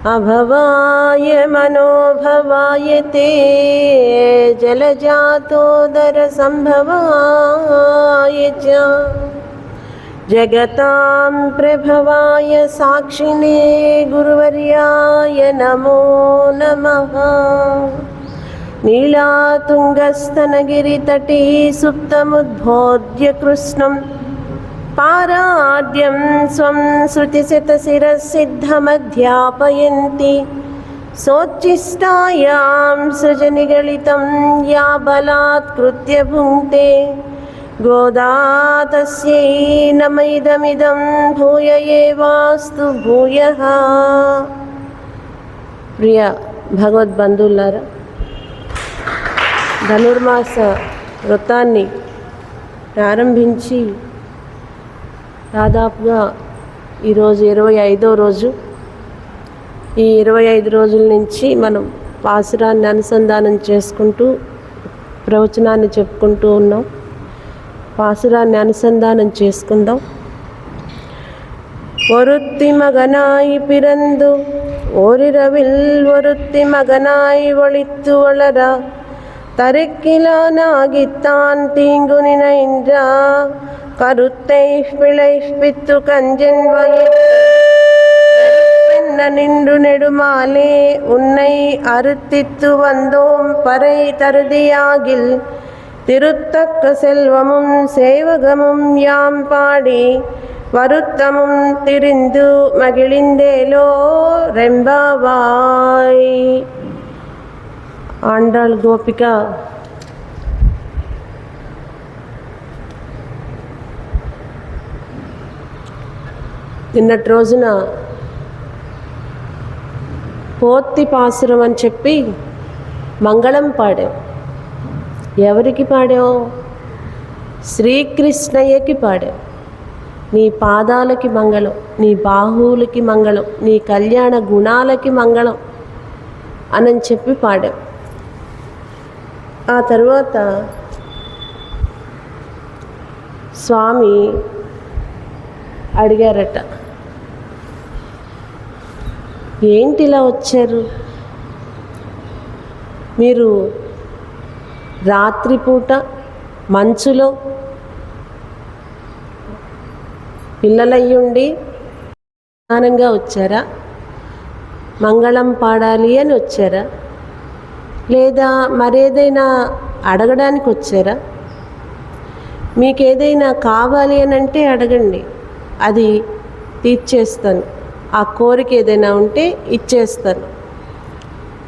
अभवाय मनोभवाय ते जलजातोदरसंभवाय च जगतां प्रभवाय साक्षिणे गुरुवर्याय नमो नमः। नीलातुङ्गस्तनगिरितटे सुप्तमुद्बोध्य कृष्णं पाराद्यं स्वं श्रुतिशतशिरसिद्धमध्यापयन्ति सोच्छिष्टायां सृजनिगलितं या बलात्कृत्य भुङ्क्ते गोदा तस्यै नम इदमिदं भूय एवास्तु भूयः। ప్రియ భగవద్బంధువులారా, ధనుర్మాస వ్రతాన్ని ప్రారంభించి దాదాపుగా ఈరోజు 25వ రోజు. ఈ 25 రోజుల నుంచి మనం పాసురాన్ని అనుసంధానం చేసుకుంటూ ప్రవచనాన్ని చెప్పుకుంటూ ఉన్నాం. పాసురాన్ని అనుసంధానం చేసుకుందాం. ஒருத்தி மகனாய் பிறந்து ஓரிரவில் ஒருத்தி மகனாய் ஒளித்து வளரா தருக்கிலானாகித்தான் தீங்கு நினைன்றா கருத்தை பிழைப்பித்து கஞ்சன் வயிற்ற நின்று நெடுமாலே உன்னை அறுத்தித்து வந்தோம் பறை தருதியாகில் திருத்தக்க செல்வமும் சேவகமும் யாம் பாடி வருத்தமும் திரிந்து மகிழிந்தேலோ ரெம்பாவாய். ఆండాళ్ గోపిక నిన్నటి రోజున పోత్తి పాసురం అని చెప్పి మంగళం పాడాం. ఎవరికి పాడాం? శ్రీకృష్ణయ్యకి పాడాం. నీ పాదాలకి మంగళం, నీ బాహువులకి మంగళం, నీ కళ్యాణ గుణాలకి మంగళం అని చెప్పి పాడాం. ఆ తర్వాత స్వామి అడిగారట, ఏంటి ఇలా వచ్చారు మీరు? రాత్రిపూట మంచులో పిల్లలయ్యుండి స్నానంగా వచ్చారా? మంగళం పాడాలి అని వచ్చారా? లేదా మరేదైనా అడగడానికి వచ్చారా? మీకేదైనా కావాలి అని అంటే అడగండి, అది తీర్చేస్తాను. ఆ కోరిక ఏదైనా ఉంటే ఇచ్చేస్తాను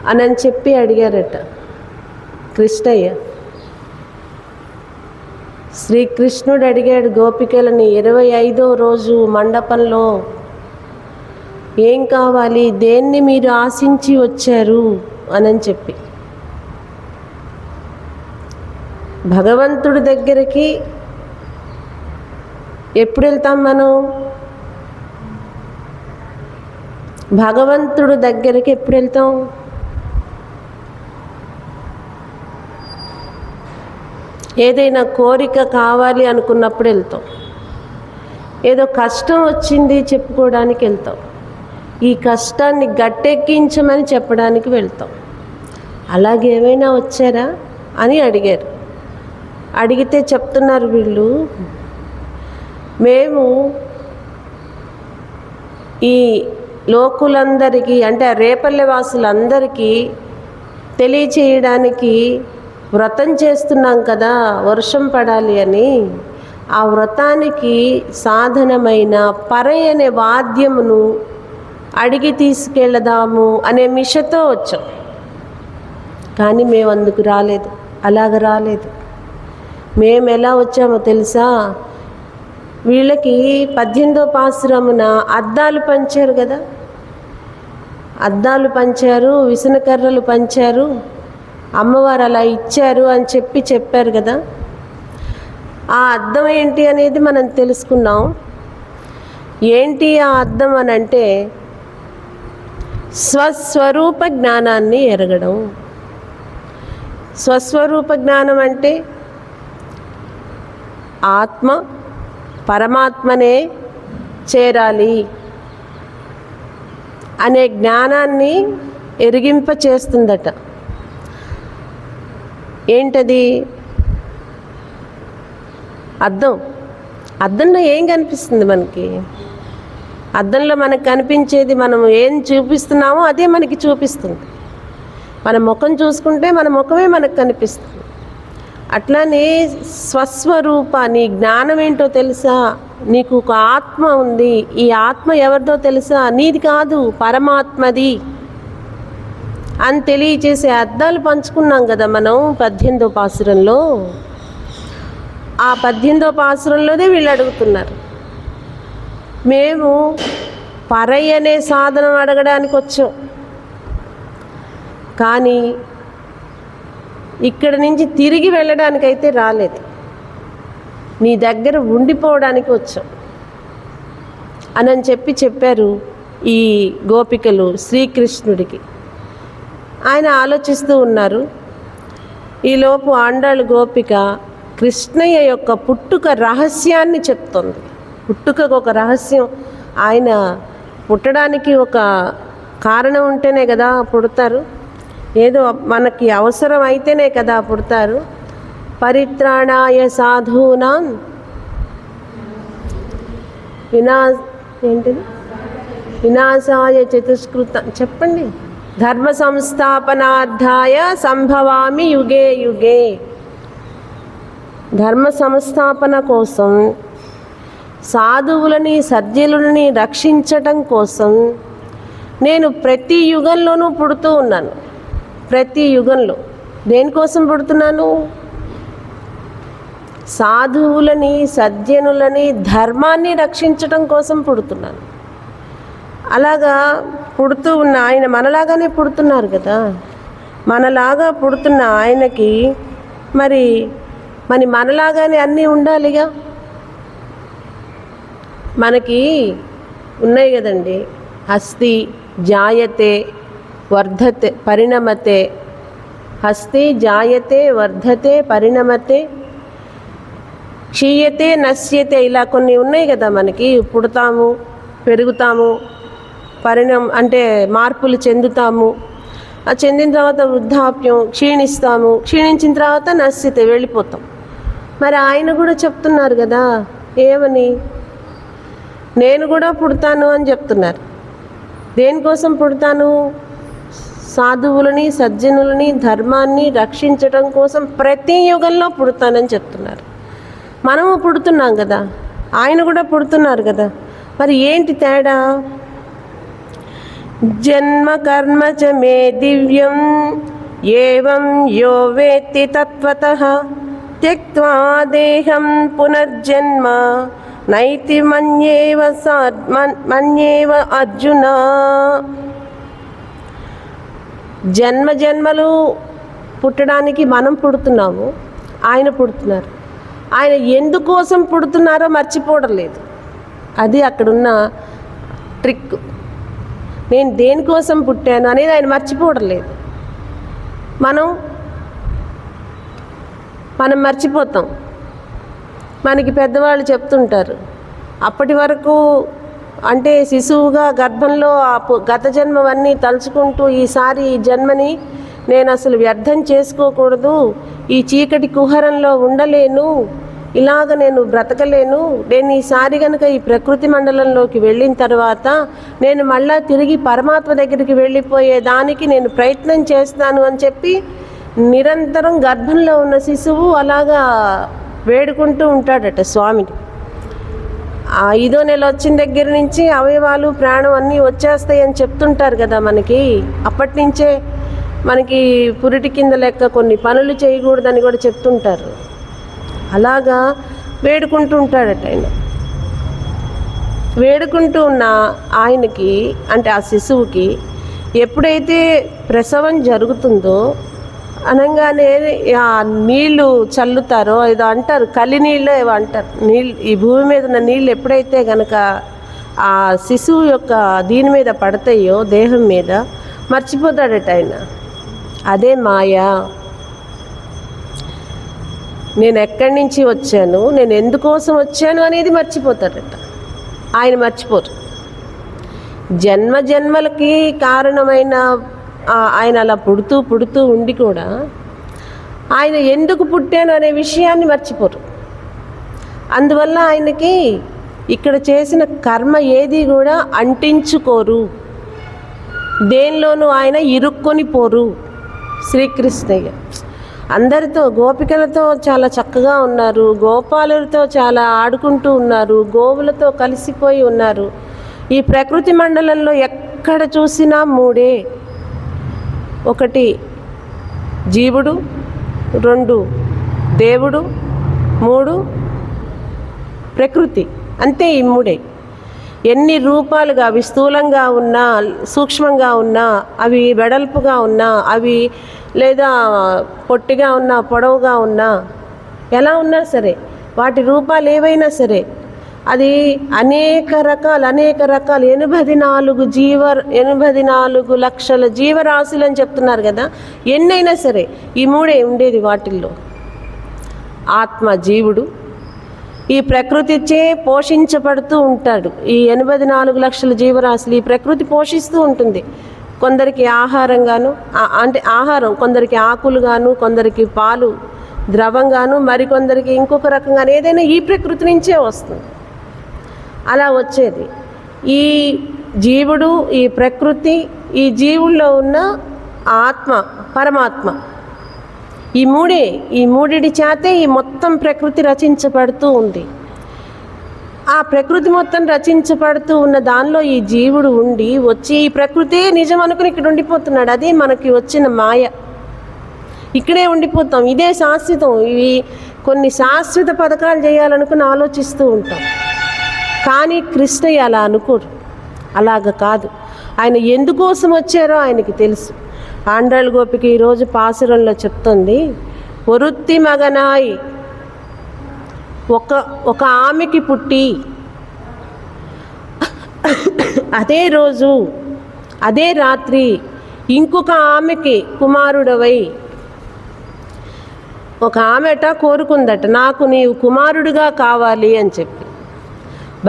అని చెప్పి అడిగారట కృష్ణయ్య. శ్రీకృష్ణుడు అడిగాడు గోపికలని 25వ రోజు మండపంలో, ఏం కావాలి, దేన్ని మీరు ఆశించి వచ్చారు అని చెప్పి. భగవంతుడి దగ్గరికి ఎప్పుడు వెళ్తాం మనం? భగవంతుడి దగ్గరికి ఎప్పుడు వెళ్తాం? ఏదైనా కోరిక కావాలి అనుకున్నప్పుడు వెళ్తాం. ఏదో కష్టం వచ్చింది చెప్పుకోవడానికి వెళ్తాం. ఈ కష్టాన్ని గట్టెక్కించమని చెప్పడానికి వెళ్తాం. అలాగే ఏమైనా వచ్చారా అని అడిగారు. అడిగితే చెప్తున్నారు వీళ్ళు, మేము ఈ లోకులందరికీ అంటే రేపల్లె వాసులందరికీ తెలియచేయడానికి వ్రతం చేస్తున్నాం కదా, వర్షం పడాలి అని. ఆ వ్రతానికి సాధనమైన పరై అనే వాద్యమును అడిగి తీసుకెళదాము అనే మిషతో వచ్చాం. కానీ మేము అందుకు రాలేదు, అలాగ రాలేదు. మేము ఎలా వచ్చామో తెలుసా? వీళ్ళకి 18వ పాసురమున అద్దాలు పంచారు కదా, అద్దాలు పంచారు, విసనకర్రలు పంచారు, అమ్మవారు అలా ఇచ్చారు అని చెప్పారు కదా. ఆ అద్దం ఏంటి అనేది మనం తెలుసుకున్నాం. ఏంటి ఆ అద్దం అని అంటే స్వస్వరూప జ్ఞానాన్ని ఎరగడం. స్వస్వరూప జ్ఞానం అంటే ఆత్మ పరమాత్మనే చేరాలి అనే జ్ఞానాన్ని ఎరిగింప చేస్తుందట. ఏంటది? అద్దంలో ఏం కనిపిస్తుంది మనకి? అద్దంలో మనకు కనిపించేది మనం ఏం చూపిస్తున్నామో అదే మనకి చూపిస్తుంది. మన ముఖం చూసుకుంటే మన ముఖమే మనకు కనిపిస్తుంది. అట్లానే స్వస్వరూప నీ జ్ఞానం ఏంటో తెలుసా? నీకు ఒక ఆత్మ ఉంది. ఈ ఆత్మ ఎవరిదో తెలుసా? నీది కాదు, పరమాత్మది అని తెలియచేసే అర్థాలు పంచుకున్నాం కదా మనం 18వ పాసురంలో. ఆ 18వ పాసురంలోనే వీళ్ళు అడుగుతున్నారు, మేము పరై అనే సాధనం అడగడానికి వచ్చాం, కానీ ఇక్కడి నుంచి తిరిగి వెళ్ళడానికైతే రాలేదు, నీ దగ్గర ఉండిపోవడానికి వచ్చాం అని చెప్పారు ఈ గోపికలు శ్రీకృష్ణుడికి. ఆయన ఆలోచిస్తూ ఉన్నారు. ఈలోపు ఆండాళ్ళు గోపిక కృష్ణయ్య యొక్క పుట్టుక రహస్యాన్ని చెప్తుంది. పుట్టుకకు ఒక రహస్యం, ఆయన పుట్టడానికి ఒక కారణం ఉంటేనే కదా పుడతారు, ఏదో మనకి అవసరం అయితేనే కదా పుడతారు. పరిత్రాణాయ సాధూనాం వినాశాయ చతుష్కృత చెప్పండి, ధర్మ సంస్థాపనార్థాయ సంభవామి యుగే యుగే. ధర్మ సంస్థాపన కోసం, సాధువులని సజ్జనులని రక్షించటం కోసం నేను ప్రతి యుగంలోనూ పుడుతూ ఉన్నాను. ప్రతి యుగంలో దేనికోసం పుడుతున్నాను? సాధువులని సజ్జనులని ధర్మాన్ని రక్షించటం కోసం పుడుతున్నాను. అలాగా పుడుతూ ఉన్న ఆయన మనలాగానే పుడుతున్నారు కదా. మనలాగా పుడుతున్న ఆయనకి మరి మనలాగానే అన్నీ ఉండాలిగా. మనకి ఉన్నాయి కదండి, హస్తి జాయతే వర్ధతే పరిణమతే, హస్తి జాయతే వర్ధతే పరిణమతే క్షీయతే నశ్యతే, ఇలా కొన్ని ఉన్నాయి కదా మనకి. పుడతాము, పెరుగుతాము, అంటే మార్పులు చెందుతాము, ఆ చెందిన తర్వాత వృద్ధాప్యం, క్షీణిస్తాము, క్షీణించిన తర్వాత నశ్యతే వెళ్ళిపోతాం. మరి ఆయన కూడా చెప్తున్నారు కదా, ఏమని? నేను కూడా పుడతాను అని చెప్తున్నారు. దేనికోసం పుడతాను? సాధువులని సజ్జనులని ధర్మాన్ని రక్షించడం కోసం ప్రతి యుగంలో పుడతానని చెప్తున్నారు. మనము పుడుతున్నాం కదా, ఆయన కూడా పుడుతున్నారు కదా. మరి ఏంటి తేడా? జన్మ కర్మ చ మే దివ్యం ఏవం యో వేత్తి తత్వతః త్యక్త్వా దేహం పునర్జన్మ నైతి మన్యేవ అర్జున. జన్మ జన్మలు పుట్టడానికి మనం పుడుతున్నాము, ఆయన పుడుతున్నారు. ఆయన ఎందుకోసం పుడుతున్నారో మర్చిపోవడం లేదు. అది అక్కడున్న ట్రిక్. నేను దేనికోసం పుట్టాను అనేది ఆయన మర్చిపోవడం లేదు. మనం మర్చిపోతాం. మనకి పెద్దవాళ్ళు చెప్తుంటారు, అప్పటి వరకు అంటే శిశువుగా గర్భంలో గత జన్మవన్నీ తలుచుకుంటూ ఈసారి ఈ జన్మని నేను అసలు వ్యర్థం చేసుకోకూడదు, ఈ చీకటి కుహరంలో ఉండలేను, ఇలాగ నేను బ్రతకలేను, నేను ఈసారి కనుక ఈ ప్రకృతి మండలంలోకి వెళ్ళిన తర్వాత నేను మళ్ళా తిరిగి పరమాత్మ దగ్గరికి వెళ్ళిపోయేదానికి నేను ప్రయత్నం చేస్తాను అని చెప్పి నిరంతరం గర్భంలో ఉన్న శిశువు అలాగా వేడుకుంటూ ఉంటాడట స్వామిని. 5వ నెల వచ్చిన దగ్గర నుంచి అవయవాలు ప్రాణం అన్నీ వచ్చేస్తాయని చెప్తుంటారు కదా మనకి. అప్పటి నుంచే మనకి పురిటి కింద లెక్క కొన్ని పనులు చేయకూడదని కూడా చెప్తుంటారు. అలాగా వేడుకుంటూ ఉంటాడట ఆయన. వేడుకుంటూ ఉన్న ఆయనకి అంటే ఆ శిశువుకి ఎప్పుడైతే ప్రసవం జరుగుతుందో అనగానే ఆ నీళ్లు చల్లుతారో ఏదో అంటారు, కలి నీళ్ళు ఏవో అంటారు. ఈ భూమి మీద ఉన్న నీళ్ళు ఎప్పుడైతే కనుక ఆ శిశువు యొక్క దీని మీద పడతాయో, దేహం మీద, మర్చిపోతాడట ఆయన. అదే మాయ. నేను ఎక్కడి నుంచి వచ్చాను, నేను ఎందుకోసం వచ్చాను అనేది మర్చిపోతారట. ఆయన మర్చిపోరు. జన్మ జన్మలకి కారణమైన ఆయన అలా పుడుతూ ఉండి కూడా ఆయన ఎందుకు పుట్టాను అనే విషయాన్ని మర్చిపోరు. అందువల్ల ఆయనకి ఇక్కడ చేసిన కర్మ ఏది కూడా అంటించుకోరు, దేనిలోనూ ఆయన ఇరుక్కొని పోరు. శ్రీకృష్ణయ్య అందరితో, గోపికలతో చాలా చక్కగా ఉన్నారు, గోపాలులతో చాలా ఆడుకుంటూ ఉన్నారు, గోవులతో కలిసిపోయి ఉన్నారు. ఈ ప్రకృతి మండలంలో ఎక్కడ చూసినా మూడే: ఒకటి జీవుడు, 2 దేవుడు, 3 ప్రకృతి. అంతే, ఈ మూడే. ఎన్ని రూపాలుగా అవి స్థూలంగా ఉన్నా, సూక్ష్మంగా ఉన్నా, అవి వెడల్పుగా ఉన్నా, అవి లేదా పొట్టిగా ఉన్నా, పొడవుగా ఉన్నా, ఎలా ఉన్నా సరే, వాటి రూపాలు ఏవైనా సరే, అది అనేక రకాలు 84 లక్షల జీవరాశులు అని చెప్తున్నారు కదా. ఎన్నైనా సరే ఈ మూడే ఉండేది వాటిల్లో. ఆత్మ జీవుడు ఈ ప్రకృతిచే పోషించబడుతూ ఉంటాడు. ఈ 84 లక్షల జీవరాశులు ఈ ప్రకృతి పోషిస్తూ ఉంటుంది. కొందరికి ఆహారంగాను, అంటే ఆహారం, కొందరికి ఆకులుగాను, కొందరికి పాలు ద్రవంగాను, మరికొందరికి ఇంకొక రకంగాను, ఏదైనా ఈ ప్రకృతి నుంచే వస్తుంది. అలా వచ్చేది ఈ జీవుడు, ఈ ప్రకృతి, ఈ జీవుల్లో ఉన్న ఆత్మ, పరమాత్మ, ఈ మూడిటి చేతే ఈ మొత్తం ప్రకృతి రచించబడుతూ ఉంది. ఆ ప్రకృతి మొత్తం రచించబడుతూ ఉన్న దానిలో ఈ జీవుడు ఉండి వచ్చి ఈ ప్రకృతి నిజం అనుకుని ఇక్కడ ఉండిపోతున్నాడు. అదే మనకి వచ్చిన మాయ. ఇక్కడే ఉండిపోతాం, ఇదే శాశ్వతం. ఇవి కొన్ని శాశ్వత పథకాలు చేయాలనుకుని ఆలోచిస్తూ ఉంటాం. కానీ కృష్ణయ్య అలా అనుకోడు. అలాగ కాదు. ఆయన ఎందుకోసం వచ్చారో ఆయనకి తెలుసు. ఆండ్రాళ్ళ గోపిక ఈరోజు పాసురంలో చెప్తుంది, ఒరుత్తి మగనాయ్, ఒక ఆమెకి పుట్టి అదే రోజు అదే రాత్రి ఇంకొక ఆమెకి కుమారుడవై, ఒక ఆమెట కోరుకుందట, నాకు నీవు కుమారుడిగా కావాలి అని చెప్పి.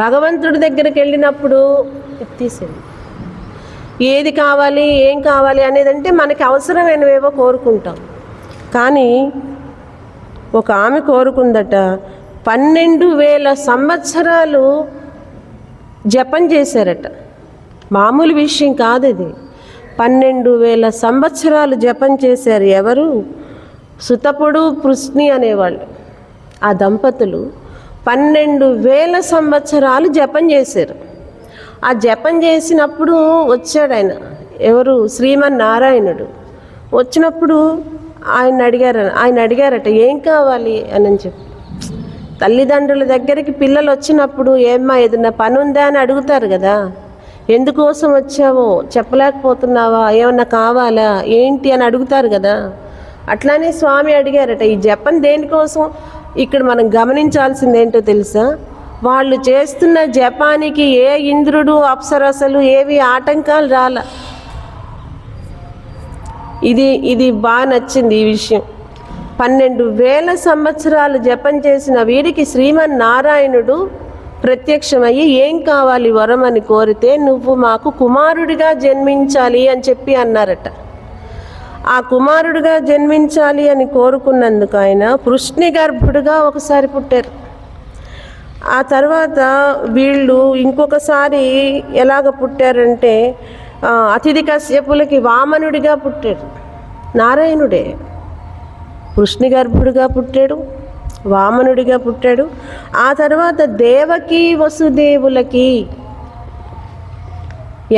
భగవంతుడి దగ్గరికి వెళ్ళినప్పుడు తీసేది ఏది కావాలి, ఏం కావాలి అనేది అంటే మనకి అవసరమైనవేవో కోరుకుంటాం. కానీ ఒక ఆమె కోరుకుందట, 12,000 సంవత్సరాలు జపం చేశారట. మామూలు విషయం కాదు ఇది. 12,000 సంవత్సరాలు జపం చేశారు. ఎవరు? సుతపుడు పృష్ణి అనేవాళ్ళు. ఆ దంపతులు 12,000 సంవత్సరాలు జపం చేశారు. ఆ జపం చేసినప్పుడు వచ్చాడు ఆయన. ఎవరు? శ్రీమన్నారాయణుడు వచ్చినప్పుడు ఆయన అడిగారట, ఏం కావాలి అని చెప్పి. తల్లిదండ్రుల దగ్గరికి పిల్లలు వచ్చినప్పుడు ఏమ్మా ఏదన్నా పని ఉందా అని అడుగుతారు కదా. ఎందుకోసం వచ్చావో చెప్పలేకపోతున్నావా, ఏమన్నా కావాలా ఏంటి అని అడుగుతారు కదా. అట్లానే స్వామి అడిగారట, ఈ జపం దేనికోసం? ఇక్కడ మనం గమనించాల్సింది ఏంటో తెలుసా? వాళ్ళు చేస్తున్న జపానికి ఏ ఇంద్రుడు, అప్సరసలు ఏవి ఆటంకాలు రాల. ఇది బాగా నచ్చింది ఈ విషయం. 12,000 సంవత్సరాలు జపం చేసిన వీరికి శ్రీమన్నారాయణుడు ప్రత్యక్షమయ్యి ఏం కావాలి వరం అని కోరితే, నువ్వు మాకు కుమారుడిగా జన్మించాలి అని చెప్పి అన్నారట. ఆ కుమారుడిగా జన్మించాలి అని కోరుకున్నందుకు ఆయన పృష్ణి గర్భుడుగా ఒకసారి పుట్టారు. ఆ తర్వాత వీళ్ళు ఇంకొకసారి ఎలాగ పుట్టారంటే, అతిథి కశ్యపులకి వామనుడిగా పుట్టాడు. నారాయణుడే కృష్ణి గర్భుడిగా పుట్టాడు, వామనుడిగా పుట్టాడు. ఆ తర్వాత దేవకి వసుదేవులకి,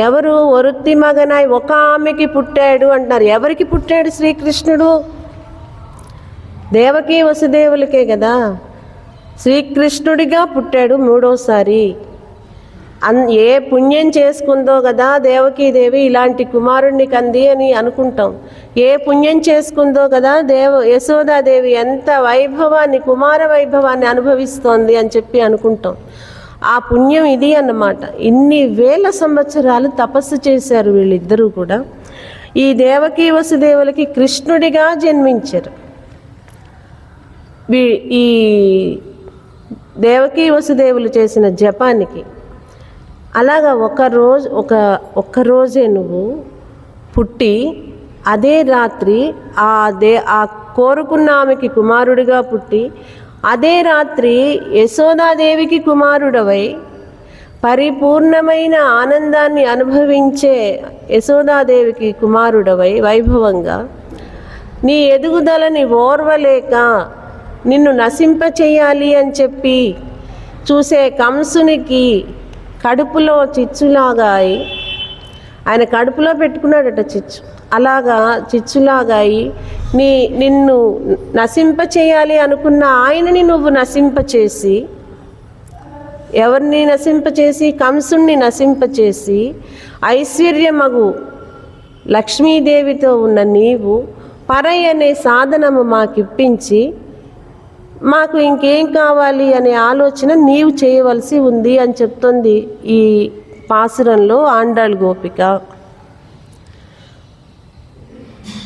ఎవరు? ఒరుత్తి మగనాయ్, ఒక ఆమెకి పుట్టాడు అంటున్నారు. ఎవరికి పుట్టాడు శ్రీకృష్ణుడు? దేవకి వసుదేవులకే కదా. శ్రీకృష్ణుడిగా పుట్టాడు మూడోసారి. ఏ పుణ్యం చేసుకుందో కదా దేవకీదేవి ఇలాంటి కుమారుణ్ణి కంది అని అనుకుంటాం. ఏ పుణ్యం చేసుకుందో కదా యశోదాదేవి ఎంత వైభవాన్ని, కుమార వైభవాన్ని అనుభవిస్తోంది అని చెప్పి అనుకుంటాం. ఆ పుణ్యం ఇది అన్నమాట. ఇన్ని వేల సంవత్సరాలు తపస్సు చేశారు వీళ్ళిద్దరూ కూడా. ఈ దేవకీ వసుదేవులకి కృష్ణుడిగా జన్మించారు. ఈ దేవకీ వసుదేవులు చేసిన జపానికి. అలాగా ఒక్కరోజే నువ్వు పుట్టి అదే రాత్రి ఆ కోరుకున్న ఆమెకి కుమారుడిగా పుట్టి అదే రాత్రి యశోదాదేవికి కుమారుడవై పరిపూర్ణమైన ఆనందాన్ని అనుభవించే యశోదాదేవికి కుమారుడవై వైభవంగా నీ ఎదుగుదలని ఓర్వలేక నిన్ను నశింపచేయాలి అని చెప్పి చూసే కంసునికి కడుపులో చిచ్చులాగా అయి, ఆయన కడుపులో పెట్టుకున్నాడట చిచ్చు, అలాగా చిచ్చులాగా అయి నిన్ను నశింపచేయాలి అనుకున్న ఆయనని నువ్వు నశింపచేసి, ఎవరిని నశింపచేసి? కంసుణ్ణి నశింపచేసి ఐశ్వర్యమగు లక్ష్మీదేవితో ఉన్న నీవు పరై అనే సాధనము మాకిప్పించి మాకు ఇంకేం కావాలి అనే ఆలోచన నీవు చేయవలసి ఉంది అని చెప్తుంది ఈ పాసురంలో ఆండాళ్ గోపిక.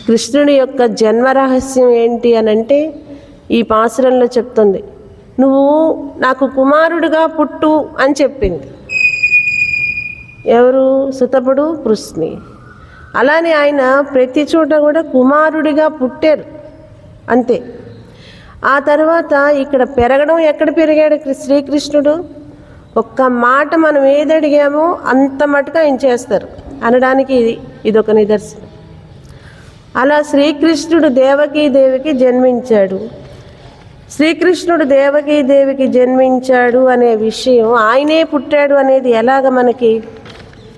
కృష్ణుడి యొక్క జన్మ రహస్యం ఏంటి అనంటే ఈ పాసురంలో చెప్తుంది, నువ్వు నాకు కుమారుడుగా పుట్టు అని చెప్పింది. ఎవరు? సుతపుడు పృశ్ని. అలానే ఆయన ప్రతి చోట కూడా కుమారుడిగా పుట్టారు అంతే. ఆ తర్వాత ఇక్కడ పెరగడం, ఎక్కడ పెరిగాడు శ్రీకృష్ణుడు? ఒక్క మాట మనం ఏది అడిగామో అంత మటుకు ఆయన చేస్తారు అనడానికి ఇదొక నిదర్శనం. అలా శ్రీకృష్ణుడు దేవకీదేవికి జన్మించాడు. శ్రీకృష్ణుడు దేవకీదేవికి జన్మించాడు అనే విషయం, ఆయనే పుట్టాడు అనేది ఎలాగ మనకి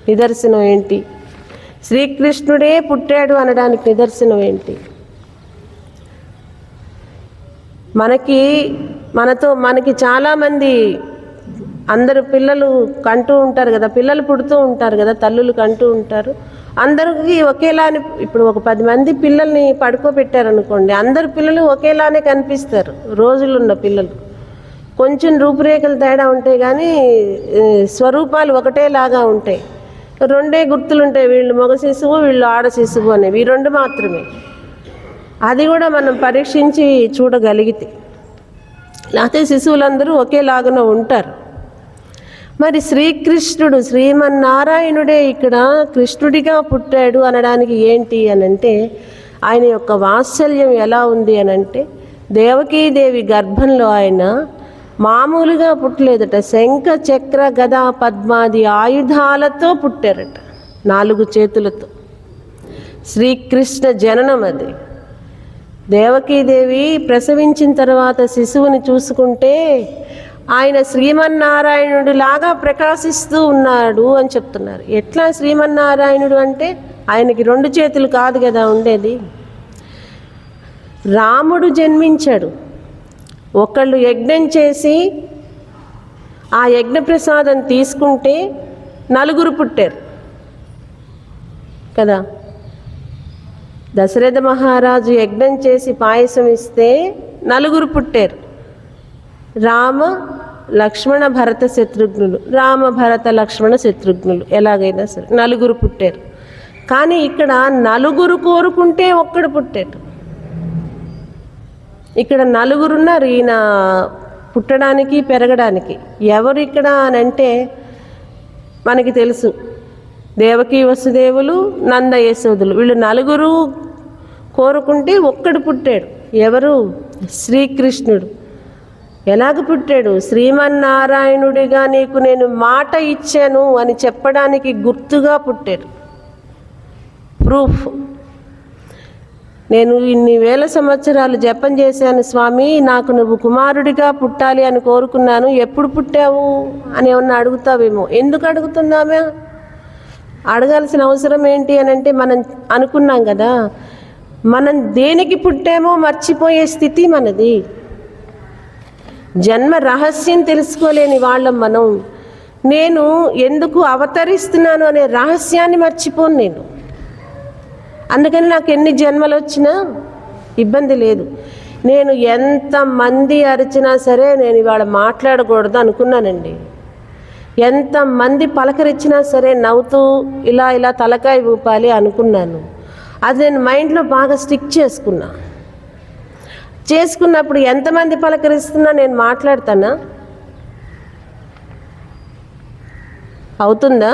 నిదర్శనం ఏంటి? శ్రీకృష్ణుడే పుట్టాడు అనడానికి నిదర్శనం ఏంటి? మనకి చాలామంది అందరు పిల్లలు కంటూ ఉంటారు కదా, పిల్లలు పుడుతూ ఉంటారు కదా, తల్లులు కంటూ ఉంటారు. అందరికీ ఒకేలానే, ఇప్పుడు ఒక 10 మంది పిల్లల్ని పడుకోబెట్టారనుకోండి, అందరు పిల్లలు ఒకేలానే కనిపిస్తారు. రోజులున్న పిల్లలు కొంచెం రూపురేఖలు తేడా ఉంటాయి కానీ స్వరూపాలు ఒకటేలాగా ఉంటాయి. 2 గుర్తులు ఉంటాయి, వీళ్ళు మగ శిశువు, వీళ్ళు ఆడ శిశువు అనేవి, 2 మాత్రమే. అది కూడా మనం పరీక్షించి చూడగలిగితే, లేకపోతే శిశువులందరూ ఒకేలాగానే ఉంటారు. మరి శ్రీకృష్ణుడు శ్రీమన్నారాయణుడే ఇక్కడ కృష్ణుడిగా పుట్టాడు అనడానికి ఏంటి అనంటే, ఆయన యొక్క వాత్సల్యం ఎలా ఉంది అనంటే, దేవకీదేవి గర్భంలో ఆయన మామూలుగా పుట్టలేదట, శంఖ చక్ర గదా పద్మాది ఆయుధాలతో పుట్టారట, 4 చేతులతో. శ్రీకృష్ణ జననం అది. దేవకీదేవి ప్రసవించిన తర్వాత శిశువుని చూసుకుంటే ఆయన శ్రీమన్నారాయణుడు లాగా ప్రకాశిస్తూ ఉన్నాడు అని చెప్తున్నారు. ఎట్లా శ్రీమన్నారాయణుడు అంటే ఆయనకి 2 చేతులు కాదు కదా ఉండేది. రాముడు జన్మించాడు, ఒకళ్ళు యజ్ఞం చేసి ఆ యజ్ఞ ప్రసాదం తీసుకుంటే 4 పుట్టారు కదా. దశరథ మహారాజు యజ్ఞం చేసి పాయసం ఇస్తే 4 పుట్టారు. రామ లక్ష్మణ భరత శత్రుఘ్నులు, రామ భరత లక్ష్మణ శత్రుఘ్నులు, ఎలాగైనా సరే 4 పుట్టారు. కానీ ఇక్కడ 4 కోరుకుంటే 1 పుట్టాడు. ఇక్కడ 4 ఉన్నారు ఈయన పుట్టడానికి పెరగడానికి. ఎవరు ఇక్కడ అని అంటే మనకి తెలుసు, దేవకీ వసుదేవులు, నంద యశోదులు, వీళ్ళు 4 కోరుకుంటే 1 పుట్టాడు. ఎవరు? శ్రీకృష్ణుడు. ఎలాగ పుట్టాడు? శ్రీమన్నారాయణుడిగా నీకు నేను మాట ఇచ్చాను అని చెప్పడానికి గుర్తుగా పుట్టాడు. ప్రూఫ్. నేను ఇన్ని వేల సంవత్సరాలు జపం చేశాను స్వామి, నాకు నువ్వు కుమారుడిగా పుట్టాలి అని కోరుకున్నాను, ఎప్పుడు పుట్టావు అని ఏమన్నా అడుగుతావేమో. ఎందుకు అడుగుతున్నామే? అడగాల్సిన అవసరం ఏంటి అని అంటే, మనం అనుకున్నాం కదా, మనం దేనికి పుట్టామో మర్చిపోయే స్థితి మనది. జన్మ రహస్యం తెలుసుకోలేని వాళ్ళం మనం. నేను ఎందుకు అవతరిస్తున్నాను అనే రహస్యాన్ని మర్చిపోను నేను. అందుకని నాకు ఎన్ని జన్మలు వచ్చినా ఇబ్బంది లేదు. నేను ఎంతమంది అరిచినా సరే నేను ఇవాళ మాట్లాడకూడదు అనుకున్నానండి. ఎంతమంది పలకరించినా సరే నవ్వుతూ ఇలా తలకాయ ఊపాలి అనుకున్నాను. అది నేను మైండ్లో బాగా స్టిక్ చేసుకున్నా. చేసుకున్నప్పుడు ఎంతమంది పలకరిస్తున్నా నేను మాట్లాడతానా? అవుతుందా?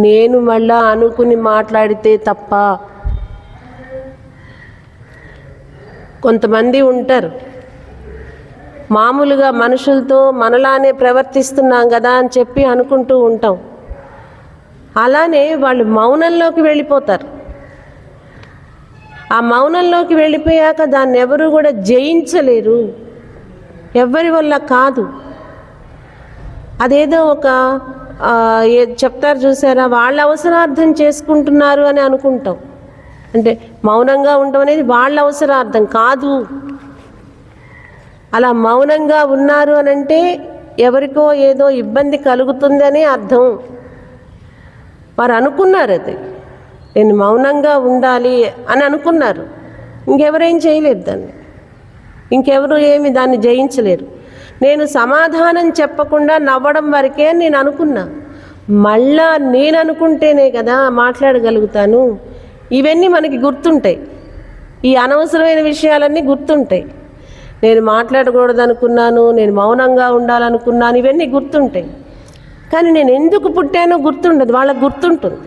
నేను మళ్ళా అనుకుని మాట్లాడితే తప్ప. కొంతమంది ఉంటారు, మామూలుగా మనుషులతో మనలానే ప్రవర్తిస్తున్నాం కదా అని చెప్పి అనుకుంటూ ఉంటాం. అలానే వాళ్ళు మౌనంలోకి వెళ్ళిపోతారు. ఆ మౌనంలోకి వెళ్ళిపోయాక దాన్ని ఎవరు కూడా జయించలేరు, ఎవరి వల్ల కాదు. అదేదో ఒక చెప్తారు చూసారా, వాళ్ళ అవసరార్థం చేసుకుంటున్నారు అని అనుకుంటాం. అంటే మౌనంగా ఉండడం అనేది వాళ్ళ అవసరార్థం కాదు. అలా మౌనంగా ఉన్నారు అని అంటే ఎవరికో ఏదో ఇబ్బంది కలుగుతుందని అర్థం. వారు అనుకున్నారు, అది నేను మౌనంగా ఉండాలి అని అనుకున్నారు. ఇంకెవరేం చేయలేరు దాన్ని, ఇంకెవరు ఏమి దాన్ని జయించలేరు. నేను సమాధానం చెప్పకుండా నవ్వడం వరకే నేను అనుకున్నా. మళ్ళా నేను అనుకుంటేనే కదా మాట్లాడగలుగుతాను. ఇవన్నీ మనకి గుర్తుంటాయి, ఈ అనవసరమైన విషయాలన్నీ గుర్తుంటాయి. నేను మాట్లాడకూడదు అనుకున్నాను, నేను మౌనంగా ఉండాలనుకున్నాను, ఇవన్నీ గుర్తుంటాయి. కానీ నేను ఎందుకు పుట్టానో గుర్తుండదు, వాళ్ళకు గుర్తుంటుంది.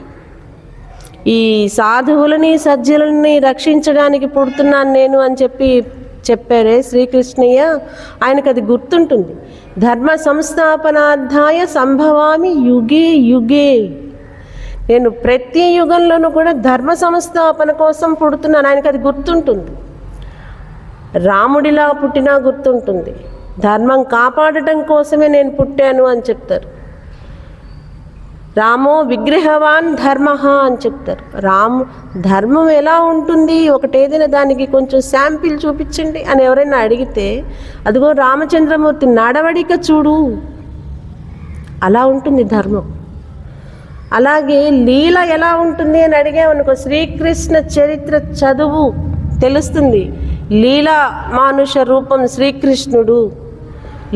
ఈ సాధువులని సజ్జనులని రక్షించడానికి పుడుతున్నాను నేను అని చెప్పారే శ్రీకృష్ణయ్య, ఆయనకు అది గుర్తుంటుంది. ధర్మ సంస్థాపనార్థాయ సంభవామి యుగే యుగే. నేను ప్రతి యుగంలోనూ కూడా ధర్మ సంస్థాపన కోసం పుడుతున్నాను, ఆయనకు అది గుర్తుంటుంది. రాముడిలా పుట్టినా గుర్తుంటుంది. ధర్మం కాపాడటం కోసమే నేను పుట్టాను అని చెప్తారు. రామో విగ్రహవాన్ ధర్మ అని చెప్తారు. ధర్మం ఎలా ఉంటుంది, ఒకటేదైనా దానికి కొంచెం శాంపిల్ చూపించండి అని ఎవరైనా అడిగితే, అదిగో రామచంద్రమూర్తి నడవడిక చూడు, అలా ఉంటుంది ధర్మం. అలాగే లీల ఎలా ఉంటుంది అని అడిగామనుకో, శ్రీకృష్ణ చరిత్ర చదువు తెలుస్తుంది. లీలా మానుష రూపం శ్రీకృష్ణుడు,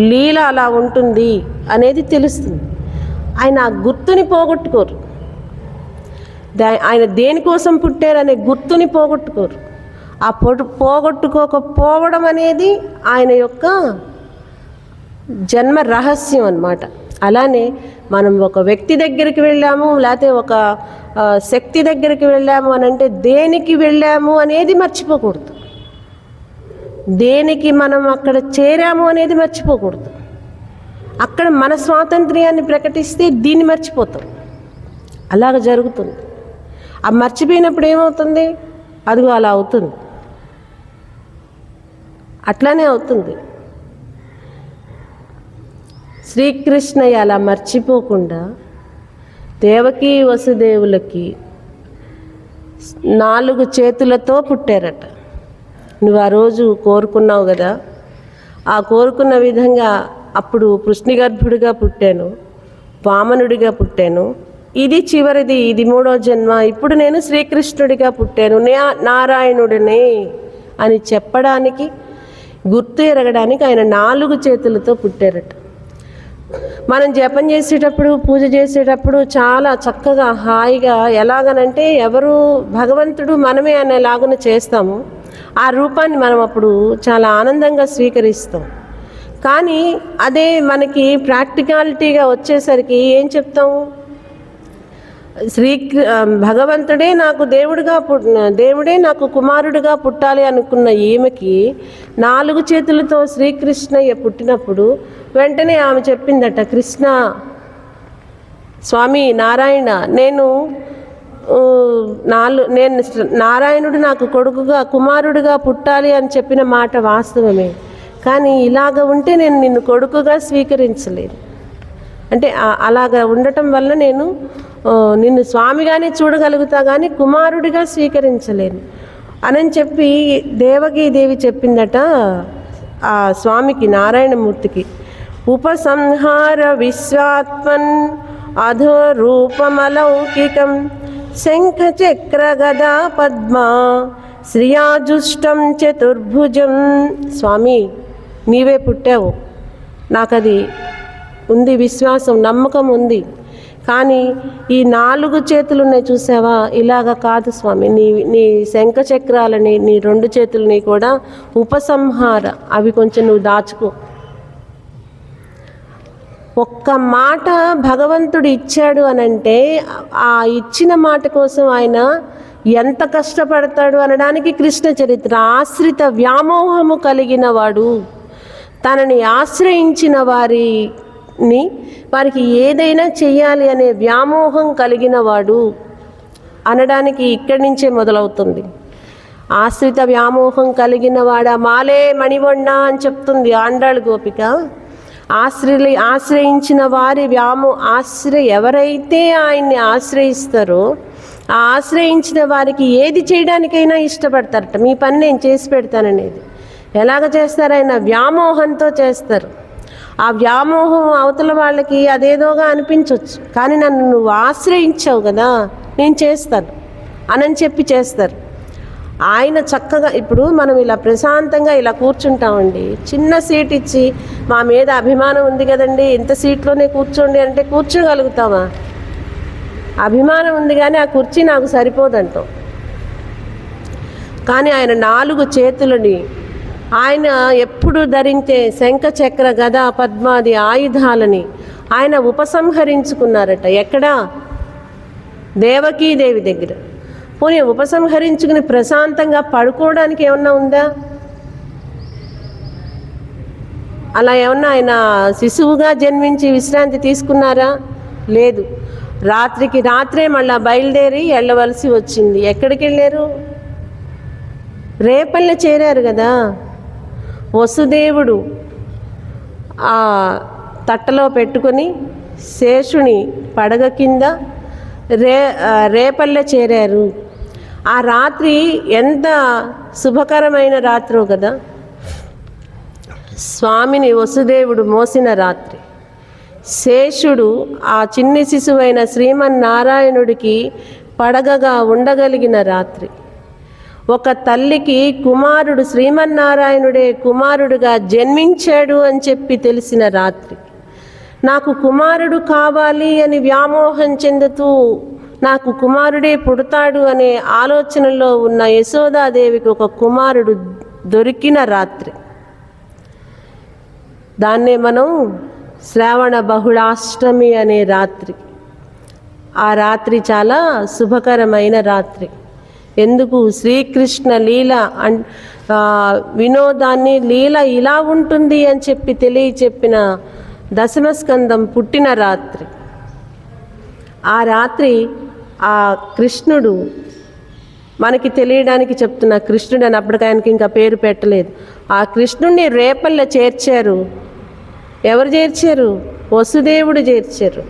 లీల అలా ఉంటుంది అనేది తెలుస్తుంది. ఆయన ఆ గుర్తుని పోగొట్టుకోరు. ఆయన దేనికోసం పుట్టారనే గుర్తుని పోగొట్టుకోరు. ఆ పోగొట్టుకోకపోవడం అనేది ఆయన యొక్క జన్మ రహస్యం అన్నమాట. అలానే మనం ఒక వ్యక్తి దగ్గరికి వెళ్ళాము, లేకపోతే ఒక శక్తి దగ్గరికి వెళ్ళాము అని అంటే దేనికి వెళ్ళాము అనేది మర్చిపోకూడదు. దేనికి మనం అక్కడ చేరాము అనేది మర్చిపోకూడదు. అక్కడ మన స్వాతంత్ర్యాన్ని ప్రకటిస్తే దీన్ని మర్చిపోతాం. అలాగ జరుగుతుంది. ఆ మర్చిపోయినప్పుడు ఏమవుతుంది, అదిగో అలా అవుతుంది, అట్లానే అవుతుంది. శ్రీకృష్ణయ్య అలా మర్చిపోకుండా దేవకీ వసుదేవులకి 4 చేతులతో పుట్టారట. నువ్వు ఆ రోజు కోరుకున్నావు కదా, ఆ కోరుకున్న విధంగా అప్పుడు కృష్ణగర్భుడిగా పుట్టాను, వామనుడిగా పుట్టాను, ఇది చివరిది, ఇది 3వ జన్మ, ఇప్పుడు నేను శ్రీకృష్ణుడిగా పుట్టాను, నారాయణుడినే అని చెప్పడానికి, గుర్తు ఎరగడానికి ఆయన 4 చేతులతో పుట్టారట. మనం జపం చేసేటప్పుడు, పూజ చేసేటప్పుడు చాలా చక్కగా హాయిగా, ఎలాగనంటే ఎవరు భగవంతుడు మనమే అనేలాగున చేస్తాము. ఆ రూపాన్ని మనం అప్పుడు చాలా ఆనందంగా స్వీకరిస్తాం. కానీ అదే మనకి ప్రాక్టికాలిటీగా వచ్చేసరికి ఏం చెప్తాము, భగవంతుడే నాకు దేవుడే నాకు కుమారుడిగా పుట్టాలి అనుకున్న ఈమెకి 4 చేతులతో శ్రీకృష్ణయ్య పుట్టినప్పుడు వెంటనే ఆమె చెప్పిందట, కృష్ణ స్వామి నారాయణ, నేను నారాయణుడు నాకు కొడుకుగా కుమారుడిగా పుట్టాలి అని చెప్పిన మాట వాస్తవమే. కానీ ఇలాగ ఉంటే నేను నిన్ను కొడుకుగా స్వీకరించలేను. అంటే అలాగ ఉండటం వల్ల నేను నిన్ను స్వామిగానే చూడగలుగుతా కానీ కుమారుడిగా స్వీకరించలేను అని చెప్పి దేవకీదేవి చెప్పిందట ఆ స్వామికి, నారాయణమూర్తికి. ఉపసంహార విశ్వాత్మన్ అధో రూపమలౌకికం శంఖ చక్ర గదా పద్మ శ్రియాజుష్టం చతుర్భుజం. స్వామి నీవే పుట్టావు, నాకది ఉంది, విశ్వాసం నమ్మకం ఉంది. కానీ ఈ 4 చేతులు ఉన్నాయి చూసావా, ఇలాగ కాదు స్వామి, నీ శంఖ చక్రాలని, నీ 2 చేతులని కూడా ఉపసంహార, అవి కొంచెం నువ్వు దాచుకో. ఒక్క మాట భగవంతుడు ఇచ్చాడు అనంటే ఆ ఇచ్చిన మాట కోసం ఆయన ఎంత కష్టపడతాడు అనడానికి కృష్ణ చరిత్ర. ఆశ్రిత వ్యామోహము కలిగిన వాడు, తనని ఆశ్రయించిన వారికి ఏదైనా చెయ్యాలి అనే వ్యామోహం కలిగిన వాడు అనడానికి ఇక్కడి నుంచే మొదలవుతుంది. ఆశ్రిత వ్యామోహం కలిగిన వాడా మాలే మణివొండ అని చెప్తుంది ఆండాళ్ గోపిక. ఆశ్రయించిన వారి ఎవరైతే ఆయన్ని ఆశ్రయిస్తారో ఆ ఆశ్రయించిన వారికి ఏది చేయడానికైనా ఇష్టపడతారట. మీ పని నేను చేసి పెడతాననేది ఎలాగ చేస్తారు? ఆయన వ్యామోహంతో చేస్తారు. ఆ వ్యామోహం అవతల వాళ్ళకి అదేదోగా అనిపించవచ్చు, కానీ నన్ను నువ్వు ఆశ్రయించావు కదా, నేను చేస్తాను అని చెప్పి చేస్తారు. ఆయన చక్కగా, ఇప్పుడు మనం ఇలా ప్రశాంతంగా ఇలా కూర్చుంటామండి, చిన్న సీట్ ఇచ్చి మా మీద అభిమానం ఉంది కదండి ఇంత సీట్లోనే కూర్చోండి అంటే కూర్చోగలుగుతామా? అభిమానం ఉంది కానీ ఆ కుర్చీ నాకు సరిపోదంటాం. కానీ ఆయన 4 చేతులని ఆయన ఎప్పుడు ధరించే శంఖ చక్ర గద పద్మాది ఆయుధాలని ఆయన ఉపసంహరించుకున్నారట. ఎక్కడా? దేవకీదేవి దగ్గర. పోనీ ఉపసంహరించుకుని ప్రశాంతంగా పడుకోవడానికి ఏమన్నా ఉందా? అలా ఏమన్నా ఆయన శిశువుగా జన్మించి విశ్రాంతి తీసుకున్నారా? లేదు. రాత్రికి రాత్రే మళ్ళా బయలుదేరి వెళ్ళవలసి వచ్చింది. ఎక్కడికి వెళ్ళారు? రేపల్లె చేరారు కదా. వసుదేవుడు ఆ తట్టలో పెట్టుకొని శేషుని పడగ కింద రేపల్లె చేరారు. ఆ రాత్రి ఎంత శుభకరమైన రాత్రో కదా. స్వామిని వసుదేవుడు మోసిన రాత్రి, శేషుడు ఆ చిన్ని శిశువైన శ్రీమన్నారాయణుడికి పడగగా ఉండగలిగిన రాత్రి, ఒక తల్లికి కుమారుడు శ్రీమన్నారాయణుడే కుమారుడుగా జన్మించాడు అని చెప్పి తెలిసిన రాత్రి, నాకు కుమారుడు కావాలి అని వ్యామోహం చెందుతూ నాకు కుమారుడే పుడతాడు అనే ఆలోచనలో ఉన్న యశోదాదేవికి ఒక కుమారుడు దొరికిన రాత్రి. దాన్నే మనం శ్రావణ బహుళాష్టమి అనే రాత్రి. ఆ రాత్రి చాలా శుభకరమైన రాత్రి. ఎందుకు? శ్రీకృష్ణ లీల వినోదాన్ని, లీల ఇలా ఉంటుంది అని చెప్పి తెలియచెప్పిన దశమస్కందం పుట్టిన రాత్రి. ఆ రాత్రి ఆ కృష్ణుడు మనకి తెలియడానికి చెప్తున్న కృష్ణుడు అని, అప్పటికి ఆయనకి ఇంకా పేరు పెట్టలేదు. ఆ కృష్ణుడిని రేపల్లె చేర్చారు. ఎవరు చేర్చారు? వసుదేవుడు చేర్చారు.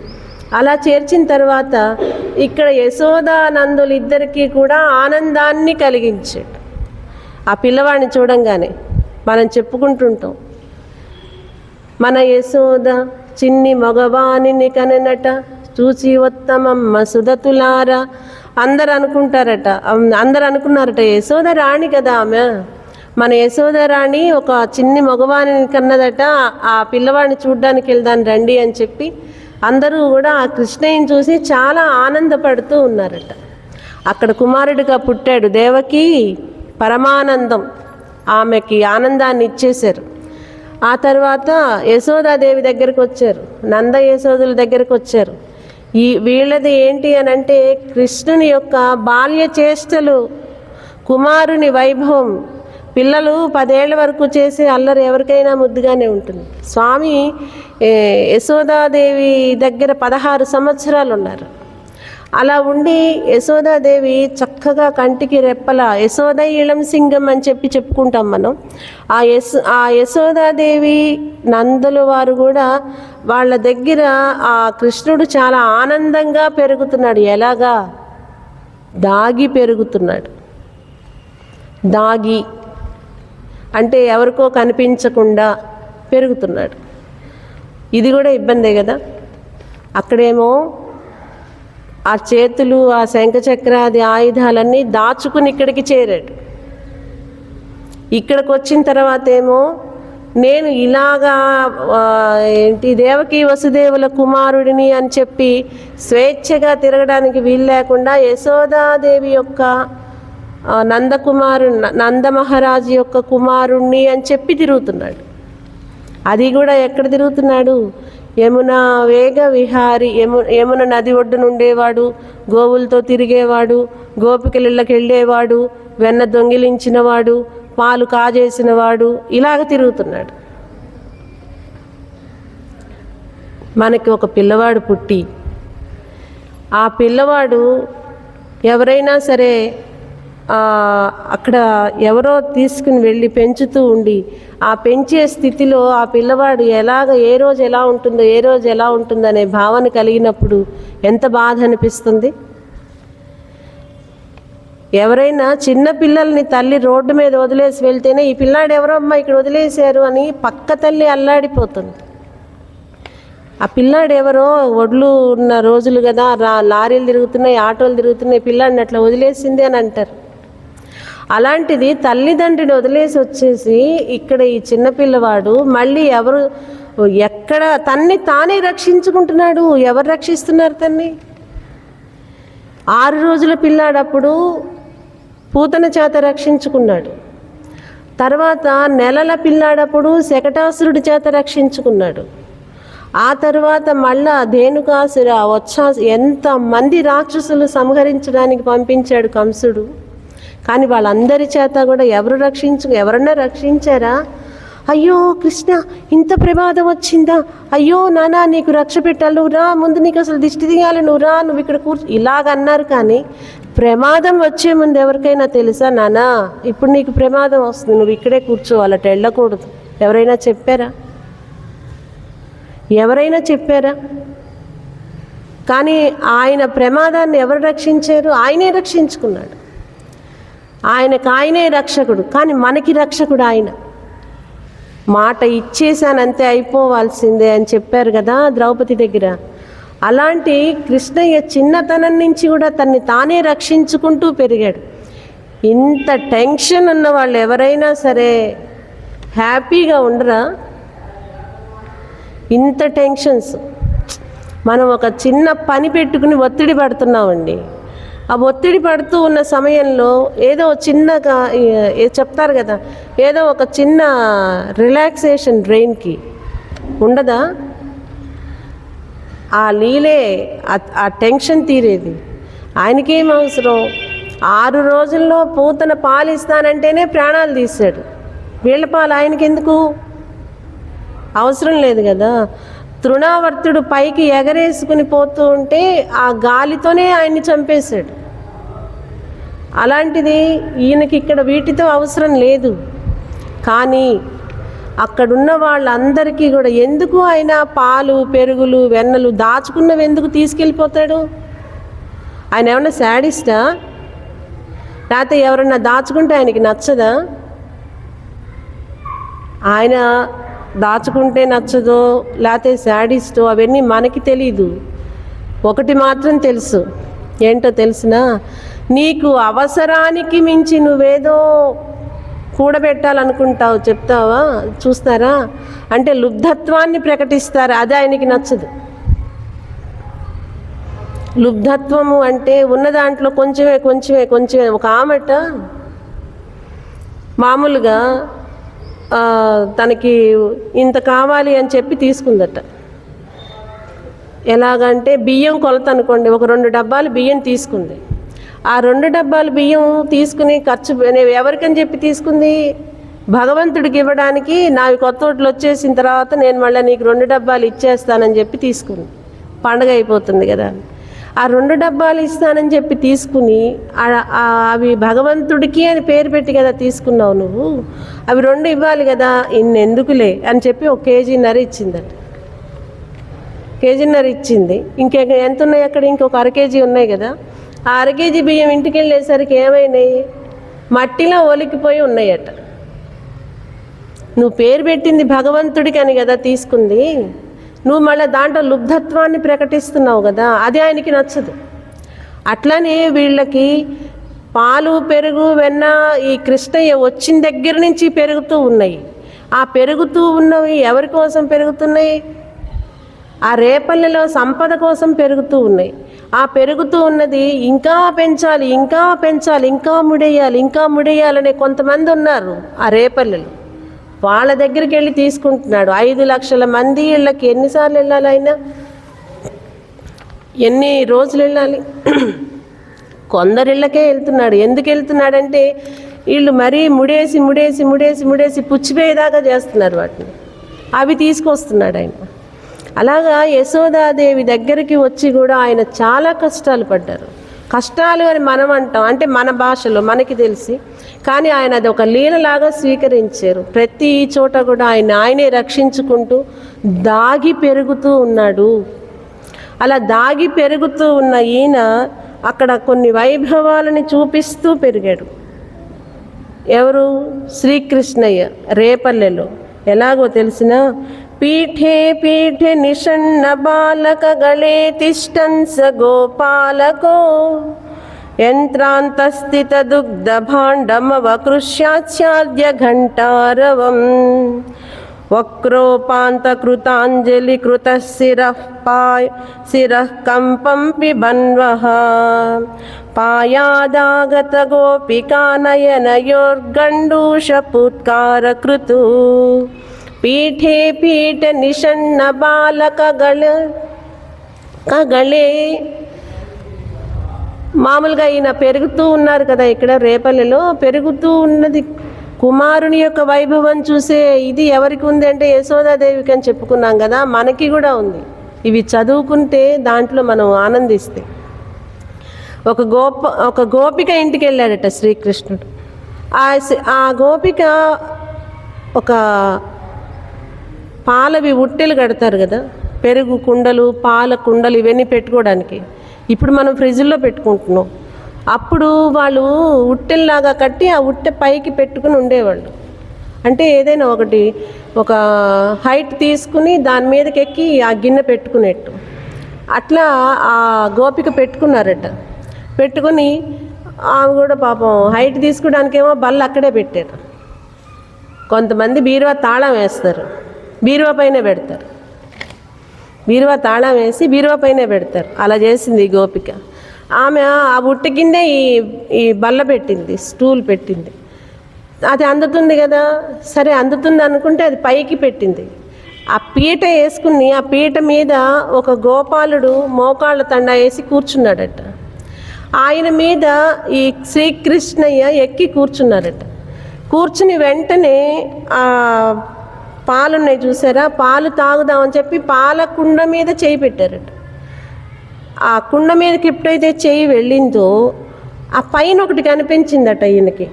అలా చేర్చిన తర్వాత ఇక్కడ యశోదానందులు ఇద్దరికీ కూడా ఆనందాన్ని కలిగించాడు. ఆ పిల్లవాడిని చూడంగానే మనం చెప్పుకుంటుంటాం, మన యశోద చిన్ని మగవాణిని కననట చూచి ఉత్తమమ్మ సుధతులారా. అందరు అనుకున్నారట యశోద రాణి కదా ఆమె, మన యశోద రాణి ఒక చిన్ని మగవాణిని కన్నదట, ఆ పిల్లవాడిని చూడ్డానికి వెళ్దాం రండి అని చెప్పి అందరూ కూడా ఆ కృష్ణయ్యని చూసి చాలా ఆనందపడుతూ ఉన్నారట. అక్కడ కుమారుడిగా పుట్టాడు. దేవకి పరమానందం, ఆమెకి ఆనందాన్ని ఇచ్చేశారు. ఆ తర్వాత యశోదాదేవి దగ్గరకు వచ్చారు, నంద యశోదుల దగ్గరకు వచ్చారు. వీళ్ళది ఏంటి అని అంటే కృష్ణుని యొక్క బాల్య చేష్టలు, కుమారుని వైభవం. పిల్లలు 10 ఏళ్ల వరకు చేసే అల్లరి ఎవరికైనా ముద్దుగానే ఉంటుంది. స్వామి యశోదాదేవి దగ్గర 16 సంవత్సరాలు ఉన్నారు. అలా ఉండి యశోదాదేవి చక్కగా కంటికి రెప్పల యశోద ఇళం సింగం అని చెప్పి చెప్పుకుంటాం మనం. ఆ యశోదాదేవి నందుల వారు కూడా వాళ్ళ దగ్గర ఆ కృష్ణుడు చాలా ఆనందంగా పెరుగుతున్నాడు. ఎలాగా? దాగి పెరుగుతున్నాడు. దాగి అంటే ఎవరికో కనిపించకుండా పెరుగుతున్నాడు. ఇది కూడా ఇబ్బందే కదా. అక్కడేమో ఆ చేతులు, ఆ శంఖచక్రాది ఆయుధాలన్నీ దాచుకుని ఇక్కడికి చేరాడు. ఇక్కడికి వచ్చిన తర్వాత ఏమో నేను ఇలాగా దేవకీ వసుదేవుల కుమారుడిని అని చెప్పి స్వేచ్ఛగా తిరగడానికి వీలు లేకుండా యశోదాదేవి యొక్క నందమహారాజు యొక్క కుమారుణ్ణి అని చెప్పి తిరుగుతున్నాడు. అది కూడా ఎక్కడ తిరుగుతున్నాడు? యమున వేగ విహారి, యమున నది ఒడ్డున ఉండేవాడు, గోవులతో తిరిగేవాడు, గోపికలిళ్ళకి వెళ్ళేవాడు, వెన్న దొంగిలించినవాడు, పాలు కాజేసినవాడు, ఇలాగ తిరుగుతున్నాడు. మనకి ఒక పిల్లవాడు పుట్టి ఆ పిల్లవాడు ఎవరైనా సరే అక్కడ ఎవరో తీసుకుని వెళ్ళి పెంచుతూ ఉండి ఆ పెంచే స్థితిలో ఆ పిల్లవాడు ఏ రోజు ఎలా ఉంటుందో అనే భావన కలిగినప్పుడు ఎంత బాధ అనిపిస్తుంది. ఎవరైనా చిన్న పిల్లల్ని తల్లి రోడ్డు మీద వదిలేసి వెళ్తేనే ఈ పిల్లాడు ఎవరమ్మా ఇక్కడ వదిలేశారు అని పక్క తల్లి అల్లాడిపోతుంది. ఆ పిల్లాడు ఎవరో ఒడ్లు ఉన్న రోజులు కదా, లారీలు తిరుగుతున్నాయి, ఆటోలు తిరుగుతున్నాయి, పిల్లాడిని అట్లా వదిలేసింది అని అంటారు. అలాంటిది తల్లిదండ్రిని వదిలేసి వచ్చేసి ఇక్కడ ఈ చిన్నపిల్లవాడు మళ్ళీ ఎక్కడ తన్ని తానే రక్షించుకుంటున్నాడు. ఎవరు రక్షిస్తున్నారు తన్ని? 6 రోజుల పిల్లాడప్పుడు పూతన చేత రక్షించుకున్నాడు. తర్వాత నెలల పిల్లాడప్పుడు శకటాసురుడి చేత రక్షించుకున్నాడు. ఆ తర్వాత మళ్ళా ధేనుకాసుర ఎంతమంది రాక్షసులు సంహరించడానికి పంపించాడు కంసుడు. కానీ వాళ్ళందరి చేత కూడా ఎవరన్నా రక్షించారా? అయ్యో కృష్ణ, ఇంత ప్రమాదం వచ్చిందా, అయ్యో నానా నీకు రక్ష పెట్టాలి, నువ్వు రా, ముందు నీకు అసలు దిష్టి తీయాలి, నువ్వు రా, నువ్వు ఇక్కడ ఇలాగన్నారు. కానీ ప్రమాదం వచ్చే ముందు ఎవరికైనా తెలుసా, నానా ఇప్పుడు నీకు ప్రమాదం వస్తుంది, నువ్వు ఇక్కడే కూర్చోవాలట, వెళ్ళకూడదు, ఎవరైనా చెప్పారా? కానీ ఆయన ప్రమాదాన్ని ఎవరు రక్షించారు? ఆయనే రక్షించుకున్నాడు. ఆయనే రక్షకుడు. కానీ మనకి రక్షకుడు ఆయన. మాట ఇచ్చేసానంతే, అయిపోవాల్సిందే అని చెప్పారు కదా ద్రౌపది దగ్గర. అలాంటి కృష్ణయ్య చిన్నతనం నుంచి కూడా తన్ని తానే రక్షించుకుంటూ పెరిగాడు. ఇంత టెన్షన్ ఉన్న వాళ్ళు ఎవరైనా సరే హ్యాపీగా ఉండరా? ఇంత టెన్షన్స్. మనం ఒక చిన్న పని పెట్టుకుని ఒత్తిడి పడుతున్నామండి. ఆ ఒత్తిడి పడుతూ ఉన్న సమయంలో ఏదో చిన్నగా చెప్తారు కదా, ఏదో ఒక చిన్న రిలాక్సేషన్ బ్రెయిన్కి ఉండదా? ఆ లీలే ఆ టెన్షన్ తీరేది. ఆయనకేం అవసరం? 6 రోజుల్లో పూతన పాలు ఇస్తానంటేనే ప్రాణాలు తీశాడు. వీళ్ళ పాలు ఆయనకి ఎందుకు? అవసరం లేదు కదా. తృణావర్తుడు పైకి ఎగరేసుకుని పోతూ ఉంటే ఆ గాలితోనే ఆయన్ని చంపేశాడు. అలాంటిది ఈయనకి ఇక్కడ వీటితో అవసరం లేదు. కానీ అక్కడున్న వాళ్ళందరికీ కూడా ఎందుకు ఆయన పాలు, పెరుగులు, వెన్నలు దాచుకున్నవి ఎందుకు తీసుకెళ్ళిపోతాడు? ఆయన ఏమన్నా శాడిస్టా? లేకపోతే ఎవరన్నా దాచుకుంటే ఆయనకి నచ్చదా? ఆయన దాచుకుంటే నచ్చదో లేకపోతే శాడిస్టో అవన్నీ మనకి తెలీదు. ఒకటి మాత్రం తెలుసు, ఏంటో తెలుసునా? నీకు అవసరానికి మించి నువ్వేదో కూడబెట్టాలనుకుంటావు, చెప్తావా, చూస్తారా అంటే లుబ్ధత్వాన్ని ప్రకటిస్తారు. అది ఆయనకి నచ్చదు. లుబ్ధత్వము అంటే ఉన్న దాంట్లో కొంచెమే. ఒక ఆమెట మామూలుగా తనకి ఇంత కావాలి అని చెప్పి తీసుకుందట. ఎలాగంటే బియ్యం కొలత అనుకోండి, ఒక 2 డబ్బాలు బియ్యం తీసుకుంది. ఆ 2 డబ్బాలు బియ్యం తీసుకుని ఎవరికని చెప్పి తీసుకుంది? భగవంతుడికి ఇవ్వడానికి. నావి కొత్త ఓట్లు వచ్చేసిన తర్వాత నేను మళ్ళీ నీకు 2 డబ్బాలు ఇచ్చేస్తానని చెప్పి తీసుకుంది. పండగ అయిపోతుంది కదా. ఆ 2 డబ్బాలు ఇస్తానని చెప్పి తీసుకుని అవి భగవంతుడికి అని పేరు పెట్టి కదా తీసుకున్నావు నువ్వు, అవి 2 ఇవ్వాలి కదా, ఇన్నెందుకులే అని చెప్పి 1 కేజీన్నర ఇచ్చిందట. 1 కేజీన్నర ఇచ్చింది. ఎంత ఉన్నాయి అక్కడ? ఇంకొక 1/2 కేజీ ఉన్నాయి కదా. ఆ 1/2 కేజీ బియ్యం ఇంటికి వెళ్ళేసరికి ఏమైనాయి? మట్టిలో ఒలికిపోయి ఉన్నాయట. నువ్వు పేరు పెట్టింది భగవంతుడికి అని కదా తీసుకుంది, నువ్వు మళ్ళీ దాంట్లో లుబ్ధత్వాన్ని ప్రకటిస్తున్నావు కదా, అది ఆయనకి నచ్చదు. అట్లనే వీళ్ళకి పాలు, పెరుగు, వెన్న ఈ కృష్ణయ్య వచ్చిన దగ్గర నుంచి పెరుగుతూ ఉన్నాయి. ఆ పెరుగుతూ ఉన్నవి ఎవరి కోసం పెరుగుతున్నాయి? ఆ రేపల్లెలో సంపద కోసం పెరుగుతూ ఉన్నాయి. ఆ పెరుగుతూ ఉన్నది ఇంకా పెంచాలి, ఇంకా పెంచాలి, ఇంకా ముడేయాలి, ఇంకా ముడేయాలనే కొంతమంది ఉన్నారు ఆ రేపల్లెలు. వాళ్ళ దగ్గరికి వెళ్ళి తీసుకుంటున్నాడు. 5 లక్షల మంది ఇళ్ళకి ఎన్నిసార్లు వెళ్ళాలి ఆయన? ఎన్ని రోజులు వెళ్ళాలి? కొందరిళ్ళకే వెళ్తున్నాడు. ఎందుకు వెళ్తున్నాడంటే వీళ్ళు మరీ ముడేసి ముడేసి ముడేసి ముడేసి పుచ్చిపోయేదాకా చేస్తున్నారు వాటిని. అవి తీసుకొస్తున్నాడు ఆయన. అలాగా యశోదాదేవి దగ్గరికి వచ్చి కూడా ఆయన చాలా కష్టాలు పడ్డారు. కష్టాలు అని మనం అంటాం, అంటే మన భాషలో మనకి తెలిసి, కానీ ఆయన అది ఒక లీలలాగా స్వీకరించారు. ప్రతి చోట కూడా ఆయనే రక్షించుకుంటూ దాగి పెరుగుతూ ఉన్నాడు. అలా దాగి పెరుగుతూ ఉన్న ఈయన అక్కడ కొన్ని వైభవాలని చూపిస్తూ పెరిగాడు. ఎవరు? శ్రీకృష్ణయ్య రేపల్లెలో. ఎలాగో తెలిసిన, పీఠే పీఠే నిషన్న బాలక గళే తిష్టన్ స గోపాలకో యంత్రాంతస్థిత దుగ్ధ భాండమవకృష్యాచ్ఛాద్య ఘంటారవం వక్రోపాంత కృతాంజలి కృత శిరః కంపం పిబన్వః పాయాదాగత గోపికా నయనయోర్గండూషపుత్కార కృతు పీఠే పీఠ నిషన్న బాలక గళే. మామూలుగా ఈయన పెరుగుతూ ఉన్నారు కదా ఇక్కడ రేపల్లెలో. పెరుగుతూ ఉన్నది కుమారుని యొక్క వైభవం చూసే ఇది ఎవరికి ఉంది అంటే యశోదాదేవికి అని చెప్పుకున్నాం కదా, మనకి కూడా ఉంది. ఇవి చదువుకుంటే దాంట్లో మనం ఆనందిస్తే. ఒక గోపిక ఇంటికి వెళ్ళాడట శ్రీకృష్ణుడు. ఆ గోపిక ఒక పాలవి ఉట్టెలు కడతారు కదా, పెరుగు కుండలు, పాల కుండలు, ఇవన్నీ పెట్టుకోవడానికి. ఇప్పుడు మనం ఫ్రిడ్జ్లో పెట్టుకుంటున్నాం. అప్పుడు వాళ్ళు ఉట్టెల్లాగా కట్టి ఆ ఉట్టె పైకి పెట్టుకుని ఉండేవాళ్ళు. అంటే ఏదైనా ఒక హైట్ తీసుకుని దాని మీదకి ఎక్కి ఆ గిన్నె పెట్టుకునేట్టు అట్లా ఆ గోపిక పెట్టుకున్నారట. పెట్టుకుని ఆమె కూడా పాపం హైట్ తీసుకోవడానికేమో బల్ల అక్కడే పెట్టారు. కొంతమంది బీరువా తాళం వేస్తారు, బీరువా పైనే పెడతారు. బీరువా తాళం వేసి బీరువా పైనే పెడతారు. అలా చేసింది ఈ గోపిక. ఆమె ఆ బుట్ట కిందే ఈ బల్ల పెట్టింది, స్టూల్ పెట్టింది. అది అందుతుంది కదా, సరే అందుతుంది అనుకుంటే అది పైకి పెట్టింది. ఆ పీట వేసుకుని ఆ పీట మీద ఒక గోపాలుడు మోకాళ్ళ తండా వేసి కూర్చున్నాడట. ఆయన మీద ఈ శ్రీకృష్ణయ్య ఎక్కి కూర్చున్నారట. కూర్చుని వెంటనే ఆ పాలున్నాయి చూసారా, పాలు తాగుదామని చెప్పి పాల కుండ మీద చేయి పెట్టారట. ఆ కుండ మీదకి ఎప్పుడైతే చేయి వెళ్ళిందో ఆ పైన ఒకటి కనిపించిందట ఈయనకి.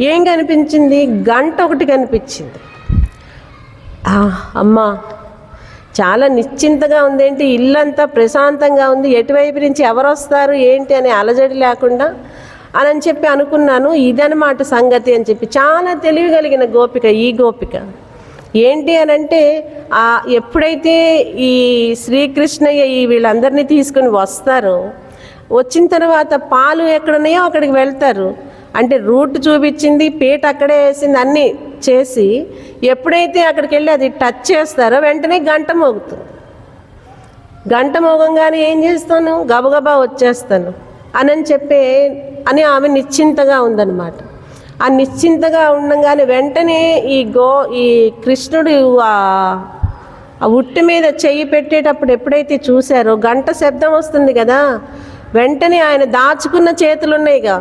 ఏం కనిపించింది? గంట ఒకటి కనిపించింది. అమ్మా చాలా నిశ్చింతగా ఉంది, ఏంటి ఇల్లంతా ప్రశాంతంగా ఉంది, ఎటువైపు నుంచి ఎవరు వస్తారు ఏంటి అనే అలజడి లేకుండా అని చెప్పి అనుకున్నాను. ఇదనమాట సంగతి అని చెప్పి. చాలా తెలివి కలిగిన గోపిక ఈ గోపిక. ఏంటి అని అంటే ఎప్పుడైతే ఈ శ్రీకృష్ణయ్య వీళ్ళందరినీ తీసుకుని వస్తారో, వచ్చిన తర్వాత పాలు ఎక్కడున్నాయో అక్కడికి వెళ్తారు. అంటే రూట్ చూపించింది, పీట అక్కడే వేసింది, అన్నీ చేసి ఎప్పుడైతే అక్కడికి వెళ్ళి అది టచ్ చేస్తారో వెంటనే గంట మోగుతుంది. గంట మోగంగానే ఏం చేస్తాను, గబగబా వచ్చేస్తాను అని ఆమె నిశ్చింతగా ఉందన్నమాట. ఆ నిశ్చింతగా ఉండగానే వెంటనే ఈ కృష్ణుడు ఆ ఉట్టి మీద చెయ్యి పెట్టేటప్పుడు ఎప్పుడైతే చూశారో గంట శబ్దం వస్తుంది కదా, వెంటనే ఆయన దాచుకున్న చేతులు ఉన్నాయిగా,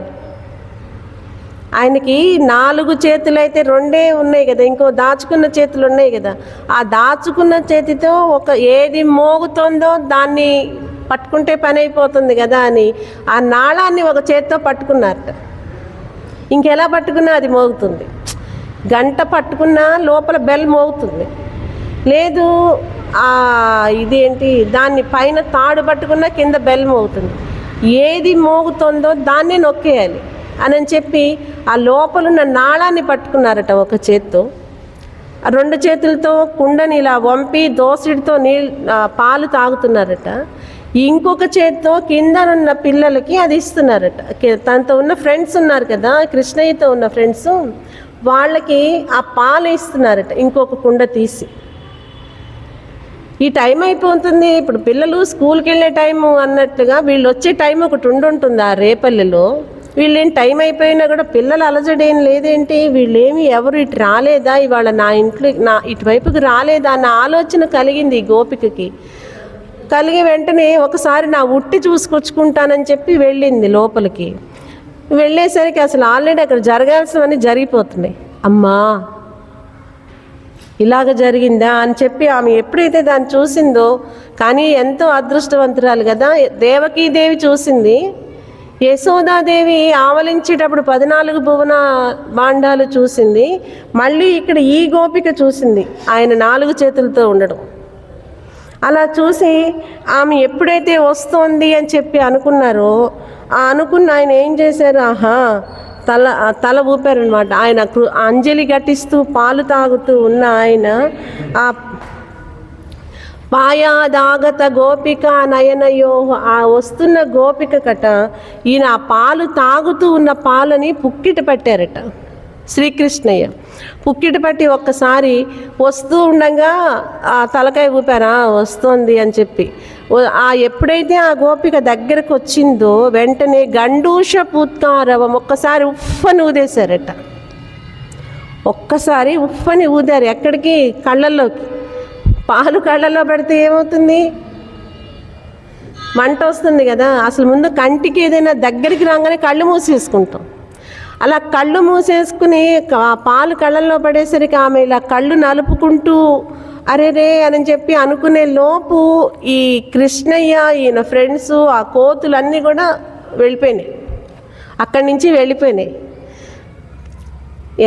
ఆయనకి 4 చేతులు అయితే 2 ఉన్నాయి కదా, ఇంకో దాచుకున్న చేతులు ఉన్నాయి కదా, ఆ దాచుకున్న చేతితో ఏది మోగుతుందో దాన్ని పట్టుకుంటే పని అయిపోతుంది కదా అని ఆ నాళాన్ని ఒక చేతితో పట్టుకున్నారట. ఇంకెలా పట్టుకున్నా అది మోగుతుంది. గంట పట్టుకున్నా లోపల బెల్ మోగుతుంది. లేదు ఇదేంటి దాన్ని పైన తాడు పట్టుకున్నా కింద బెల్ మోగుతుంది. ఏది మోగుతుందో దాన్నే నొక్కేయాలి అని చెప్పి ఆ లోపలున్న నాళాన్ని పట్టుకున్నారట ఒక చేత్తో. 2 చేతులతో కుండని ఇలా వంపి దోసిడితో పాలు తాగుతున్నారట. ఇంకొక చేత్తో కింద ఉన్న పిల్లలకి అది ఇస్తున్నారట. తనతో ఉన్న ఫ్రెండ్స్ ఉన్నారు కదా, కృష్ణయ్యతో ఉన్న ఫ్రెండ్స్, వాళ్ళకి ఆ పాలు ఇస్తున్నారట ఇంకొక కుండ తీసి. ఈ టైం అయిపోతుంది, ఇప్పుడు పిల్లలు స్కూల్కి వెళ్ళే టైము అన్నట్లుగా వీళ్ళు వచ్చే టైం ఒకటి ఉంటుంది ఆ రేపల్లెలో. వీళ్ళేం టైం అయిపోయినా కూడా పిల్లలు అలజడేం లేదేంటి, వీళ్ళేమి ఎవరు ఇటు రాలేదా, ఇవాళ నా ఇంట్లో ఇటువైపుకి రాలేదా అన్న ఆలోచన కలిగింది ఈ గోపికకి. కలిగి వెంటనే ఒకసారి నా ఉట్టి చూసుకొచ్చుకుంటానని చెప్పి వెళ్ళింది లోపలికి. వెళ్ళేసరికి అసలు ఆల్రెడీ అక్కడ జరగాల్సినవన్నీ జరిగిపోతున్నాయి. అమ్మా ఇలాగ జరిగిందా అని చెప్పి ఆమె ఎప్పుడైతే దాన్ని చూసిందో, కానీ ఎంతో అదృష్టవంతురాలు కదా, దేవకీదేవి చూసింది. యశోదాదేవి ఆవలించేటప్పుడు 14 భువన భాండాలు చూసింది. మళ్ళీ ఇక్కడ ఈ గోపిక చూసింది ఆయన 4 చేతులతో ఉండడం. అలా చూసి ఆమె ఎప్పుడైతే వస్తోంది అని చెప్పి అనుకున్నారో, అనుకున్న ఆయన ఏం చేశారు, తల ఊపారనమాట. ఆయన అంజలి ఘటిస్తూ పాలు తాగుతూ ఉన్న ఆయన ఆ పాయాదాగత గోపిక నయనయో, ఆ వస్తున్న గోపిక కట ఈయన ఆ పాలు తాగుతూ ఉన్న పాలని పుక్కిట పట్టారట శ్రీకృష్ణయ్య. పుక్కిట పట్టి ఒక్కసారి వస్తూ ఉండగా ఆ తలకాయ ఊపారా వస్తోంది అని చెప్పి. ఎప్పుడైతే ఆ గోపిక దగ్గరకు వచ్చిందో వెంటనే గండూష పూత్కారవం ఒక్కసారి ఉఫ్ఫని ఊదేశారట. ఒక్కసారి ఉఫ్ఫని ఊదారు. ఎక్కడికి? కళ్ళల్లోకి. పాలు కళ్ళల్లో పెడితే ఏమవుతుంది, మంట వస్తుంది కదా. అసలు ముందు కంటికి ఏదైనా దగ్గరికి రాగానే కళ్ళు మూసేసుకుంటాం. అలా కళ్ళు మూసేసుకుని పాలు కళ్ళల్లో పడేసరికి ఆమె ఇలా కళ్ళు నలుపుకుంటూ అరేరే అని చెప్పి అనుకునే లోపు ఈ కృష్ణయ్య ఈయన ఫ్రెండ్స్ ఆ కోతులన్నీ కూడా వెళ్ళిపోయినాయి, అక్కడి నుంచి వెళ్ళిపోయినాయి.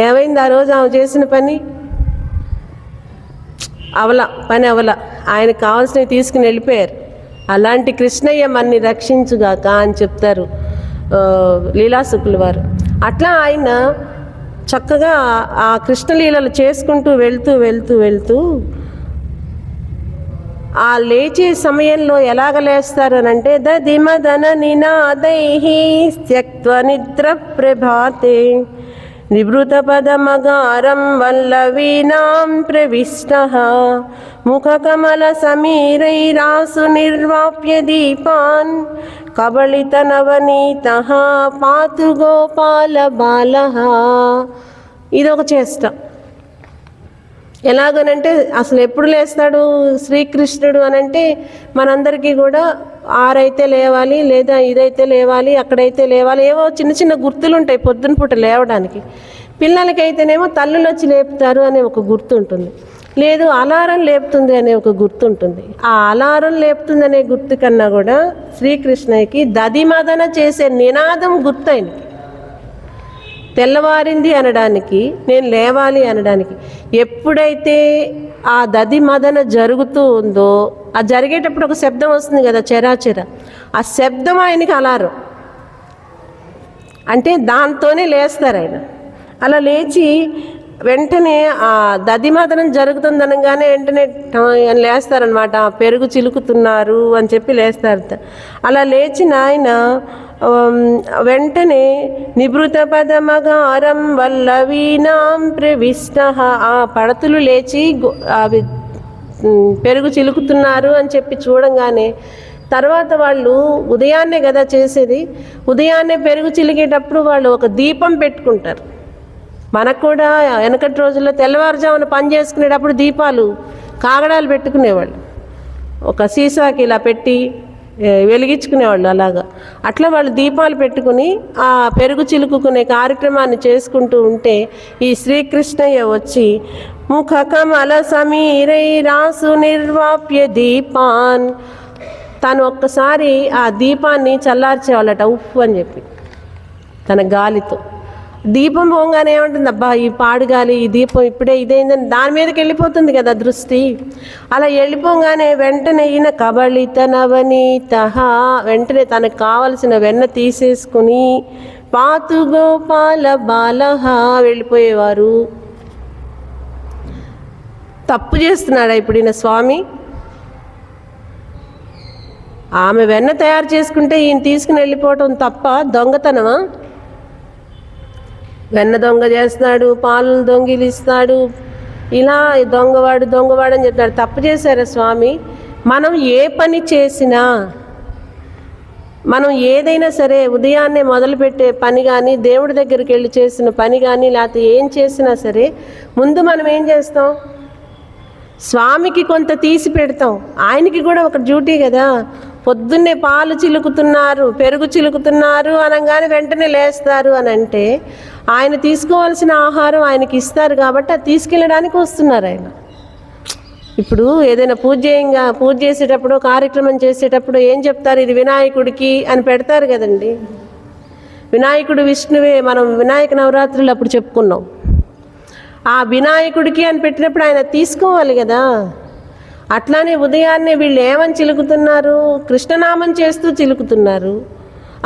ఏమైంది ఆ రోజు ఆమె చేసిన పని? పని అవల. ఆయనకు కావాల్సినవి తీసుకుని వెళ్ళిపోయారు. అలాంటి కృష్ణయ్య మన్ని రక్షించుగాక అని చెప్తారు లీలాసుకుల వారు. అట్లా ఆయన చక్కగా ఆ కృష్ణలీలలు చేసుకుంటూ వెళ్తూ ఆ లేచే సమయంలో ఎలాగ లేస్తారు అని అంటే దదిమదన నినాదైహి త్యక్త్వ నిద్ర ప్రభాతే నివృత పదమగారం వల్లవీనాం ప్రవిష్టః ముఖకమల సమీరైరాసు నిర్వాప్య దీపాన్ కబళిత నవనీతః పాతు గోపాల బాలః. ఇదొక చేష్ట. ఎలాగనంటే అసలు ఎప్పుడు లేస్తాడు శ్రీకృష్ణుడు అనంటే మనందరికీ కూడా 6 అయితే లేవాలి, లేదా ఇదైతే లేవాలి, అక్కడైతే లేవాలి, ఏవో చిన్న చిన్న గుర్తులు ఉంటాయి పొద్దున పూట లేవడానికి. పిల్లలకైతేనేమో తల్లులు వచ్చి లేపుతారు అనే ఒక గుర్తు ఉంటుంది, లేదు అలారం లేపుతుంది అనే ఒక గుర్తు ఉంటుంది. ఆ అలారం లేపుతుంది అనే గుర్తు కన్నా కూడా శ్రీకృష్ణయ్యకి దదిమదన చేసే నినాదం గుర్తయింది. తెల్లవారింది అనడానికి, నేను లేవాలి అనడానికి. ఎప్పుడైతే ఆ దది మదన జరుగుతూ ఉందో, ఆ జరిగేటప్పుడు ఒక శబ్దం వస్తుంది కదా, చెరాచెర, ఆ శబ్దం ఆయనకి అలారం. అంటే దాంతోనే లేస్తారు ఆయన. అలా లేచి వెంటనే ఆ దది మదనం జరుగుతుంది అనగానే వెంటనే లేస్తారనమాట. పెరుగు చిలుకుతున్నారు అని చెప్పి లేస్తారు. అలా లేచిన ఆయన వెంటనే నివృత పదమగారం వల్లవీనాం ప్రవిష్టః, ఆ పడతులు లేచి అవి పెరుగు చిలుకుతున్నారు అని చెప్పి చూడంగానే తర్వాత వాళ్ళు ఉదయాన్నే కదా చేసేది, ఉదయాన్నే పెరుగు చిలికేటప్పుడు వాళ్ళు ఒక దీపం పెట్టుకుంటారు. మనకు కూడా వెనకటి రోజుల్లో తెల్లవారుజామున పని చేసుకునేటప్పుడు దీపాలు కాగడాలు పెట్టుకునేవాళ్ళు, ఒక సీసాకి ఇలా పెట్టి వెలిగించుకునేవాళ్ళు. అట్లా వాళ్ళు దీపాలు పెట్టుకుని ఆ పెరుగు చిలుకునే కార్యక్రమాన్ని చేసుకుంటూ ఉంటే ఈ శ్రీకృష్ణయ్య వచ్చి ముఖ కమల సమీరై రాసు నిర్వాప్య దీపాన్, తను ఒక్కసారి ఆ దీపాన్ని చల్లార్చేవాళ్ళట ఉఫ్ అని చెప్పి తన గాలితో. దీపం పోగానే ఏమంటుంది, అబ్బా ఈ పాడుగాలి, ఈ దీపం ఇప్పుడే ఇదైందని దాని మీదకి వెళ్ళిపోతుంది కదా దృష్టి. అలా వెళ్ళిపోగానే వెంటనే ఈయన కబళిత నవనీతః, వెంటనే తనకు కావలసిన వెన్న తీసేసుకుని పాతు గోపాల బాలః వెళ్ళిపోయేవారు. తప్పు చేస్తున్నాడా ఇప్పుడు ఈయన స్వామి? ఆమె వెన్న తయారు చేసుకుంటే ఈయన తీసుకుని వెళ్ళిపోవటం తప్ప, దొంగతనమా? వెన్న దొంగ చేస్తున్నాడు, పాలు దొంగిలిస్తాడు, ఇలా దొంగవాడు అని చెప్తాడు. తప్పు చేశారా స్వామి? మనం ఏ పని చేసినా, మనం ఏదైనా సరే ఉదయాన్నే మొదలుపెట్టే పని కానీ, దేవుడి దగ్గరికి వెళ్ళి చేసిన పని కానీ, లేకపోతే ఏం చేసినా సరే ముందు మనం ఏం చేస్తాం? స్వామికి కొంత తీసి పెడతాం. ఆయనకి కూడా ఒక డ్యూటీ కదా. పొద్దున్నే పాలు చిలుకుతున్నారు, పెరుగు చిలుకుతున్నారు అనగానే వెంటనే లేస్తారు అని అంటే ఆయన తీసుకోవాల్సిన ఆహారం ఆయనకి ఇస్తారు కాబట్టి అది తీసుకెళ్ళడానికి వస్తున్నారు ఆయన. ఇప్పుడు ఏదైనా పూజ చేసేటప్పుడు, కార్యక్రమం చేసేటప్పుడు ఏం చెప్తారు? ఇది వినాయకుడికి అని పెడతారు కదండి. వినాయకుడు విష్ణువే. మనం వినాయక నవరాత్రులు అప్పుడు చెప్పుకున్నాం. ఆ వినాయకుడికి అని పెట్టినప్పుడు ఆయన తీసుకోవాలి కదా. అట్లానే ఉదయాన్నే వీళ్ళు ఏమని చిలుకుతున్నారు? కృష్ణనామం చేస్తూ చిలుకుతున్నారు.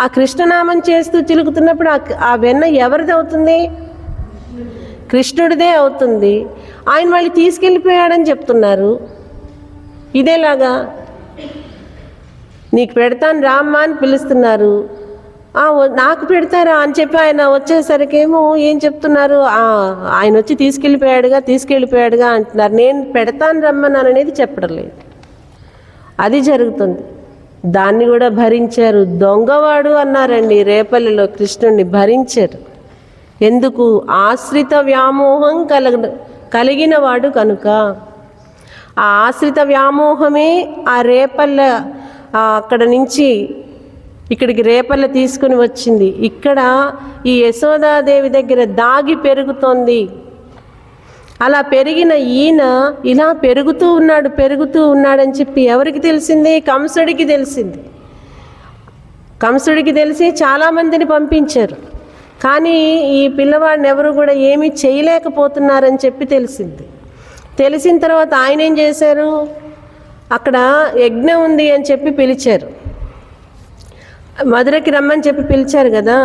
ఆ కృష్ణనామం చేస్తూ చిలుకుతున్నప్పుడు ఆ వెన్న ఎవరిది అవుతుంది? కృష్ణుడిదే అవుతుంది. ఆయన వాళ్ళు తీసుకెళ్ళిపోయాడని చెప్తున్నారు. ఇదేలాగా నీకు పెడతాను రామ్మా అని పిలుస్తున్నారు. నాకు పెడతారా అని చెప్పి ఆయన వచ్చేసరికేమో ఏం చెప్తున్నారు? ఆయన వచ్చి తీసుకెళ్ళిపోయాడుగా అంటున్నారు. నేను పెడతాను రమ్మన్నాను అనేది చెప్పడం లేదు. అది జరుగుతుంది. దాన్ని కూడా భరించారు. దొంగవాడు అన్నారండి రేపల్లిలో కృష్ణుడిని భరించారు. ఎందుకు? ఆశ్రిత వ్యామోహం కలిగిన వాడు కనుక. ఆ ఆశ్రిత వ్యామోహమే ఆ రేపల్ల అక్కడ నుంచి ఇక్కడికి రేపల్ల తీసుకుని వచ్చింది. ఇక్కడ ఈ యశోదాదేవి దగ్గర దాగి పెరుగుతోంది. అలా పెరిగిన ఈయన ఇలా పెరుగుతూ ఉన్నాడని చెప్పి ఎవరికి తెలిసింది? కంసుడికి తెలిసింది. కంసుడికి తెలిసి చాలామందిని పంపించారు. కానీ ఈ పిల్లవాడిని ఎవరు కూడా ఏమీ చేయలేకపోతున్నారని చెప్పి తెలిసింది. తెలిసిన తర్వాత ఆయన ఏం చేశారు? అక్కడ యజ్ఞం ఉంది అని చెప్పి పిలిచారు. మధురకి రమ్మని చెప్పి పిలిచారు కదా.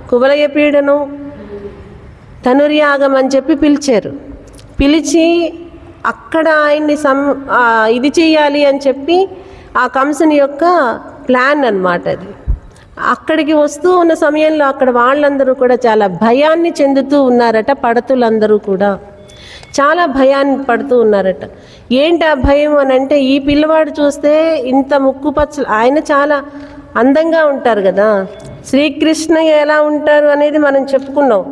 కువలయ పీడనం, ధనుర్యాగం అని చెప్పి పిలిచారు. పిలిచి అక్కడ ఆయన్ని ఇది చెయ్యాలి అని చెప్పి ఆ కంసుని యొక్క ప్లాన్ అన్నమాట అది. అక్కడికి వస్తూ ఉన్న సమయంలో అక్కడ వాళ్ళందరూ కూడా చాలా భయాన్ని చెందుతూ ఉన్నారట. పడతులందరూ కూడా చాలా భయాన్ని పడుతూ ఉన్నారట. ఏంటి ఆ భయం అని అంటే, ఈ పిల్లవాడు చూస్తే ఇంత ముక్కుపచ్చలు, ఆయన చాలా అందంగా ఉంటారు కదా. శ్రీకృష్ణ ఎలా ఉంటారు అనేది మనం చెప్పుకున్నాం.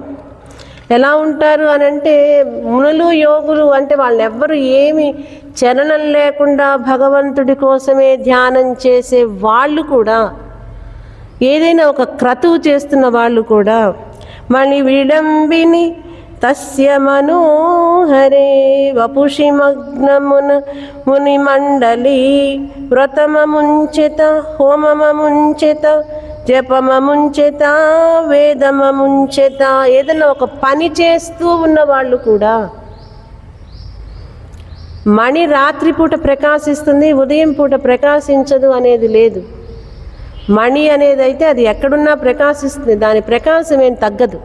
ఎలా ఉంటారు అని అంటే, మునులు యోగులు అంటే వాళ్ళు ఎవ్వరు ఏమి చలనం లేకుండా భగవంతుడి కోసమే ధ్యానం చేసే వాళ్ళు కూడా, ఏదైనా ఒక క్రతువు చేస్తున్న వాళ్ళు కూడా, మణి విడంబిని తస్య మనోహరే వపుషి మగ్నమున ముని మండలి వ్రతమముంచెత హోమమముంచెత జపమముంచెత వేదమముంచెత. ఏదైనా ఒక పని చేస్తూ ఉన్న వాళ్ళు కూడా, మణి రాత్రిపూట ప్రకాశిస్తుంది, ఉదయం పూట ప్రకాశించదు అనేది లేదు. మణి అనేది అయితే అది ఎక్కడున్నా ప్రకాశిస్తుంది, దాని ప్రకాశం ఏం తగ్గదు.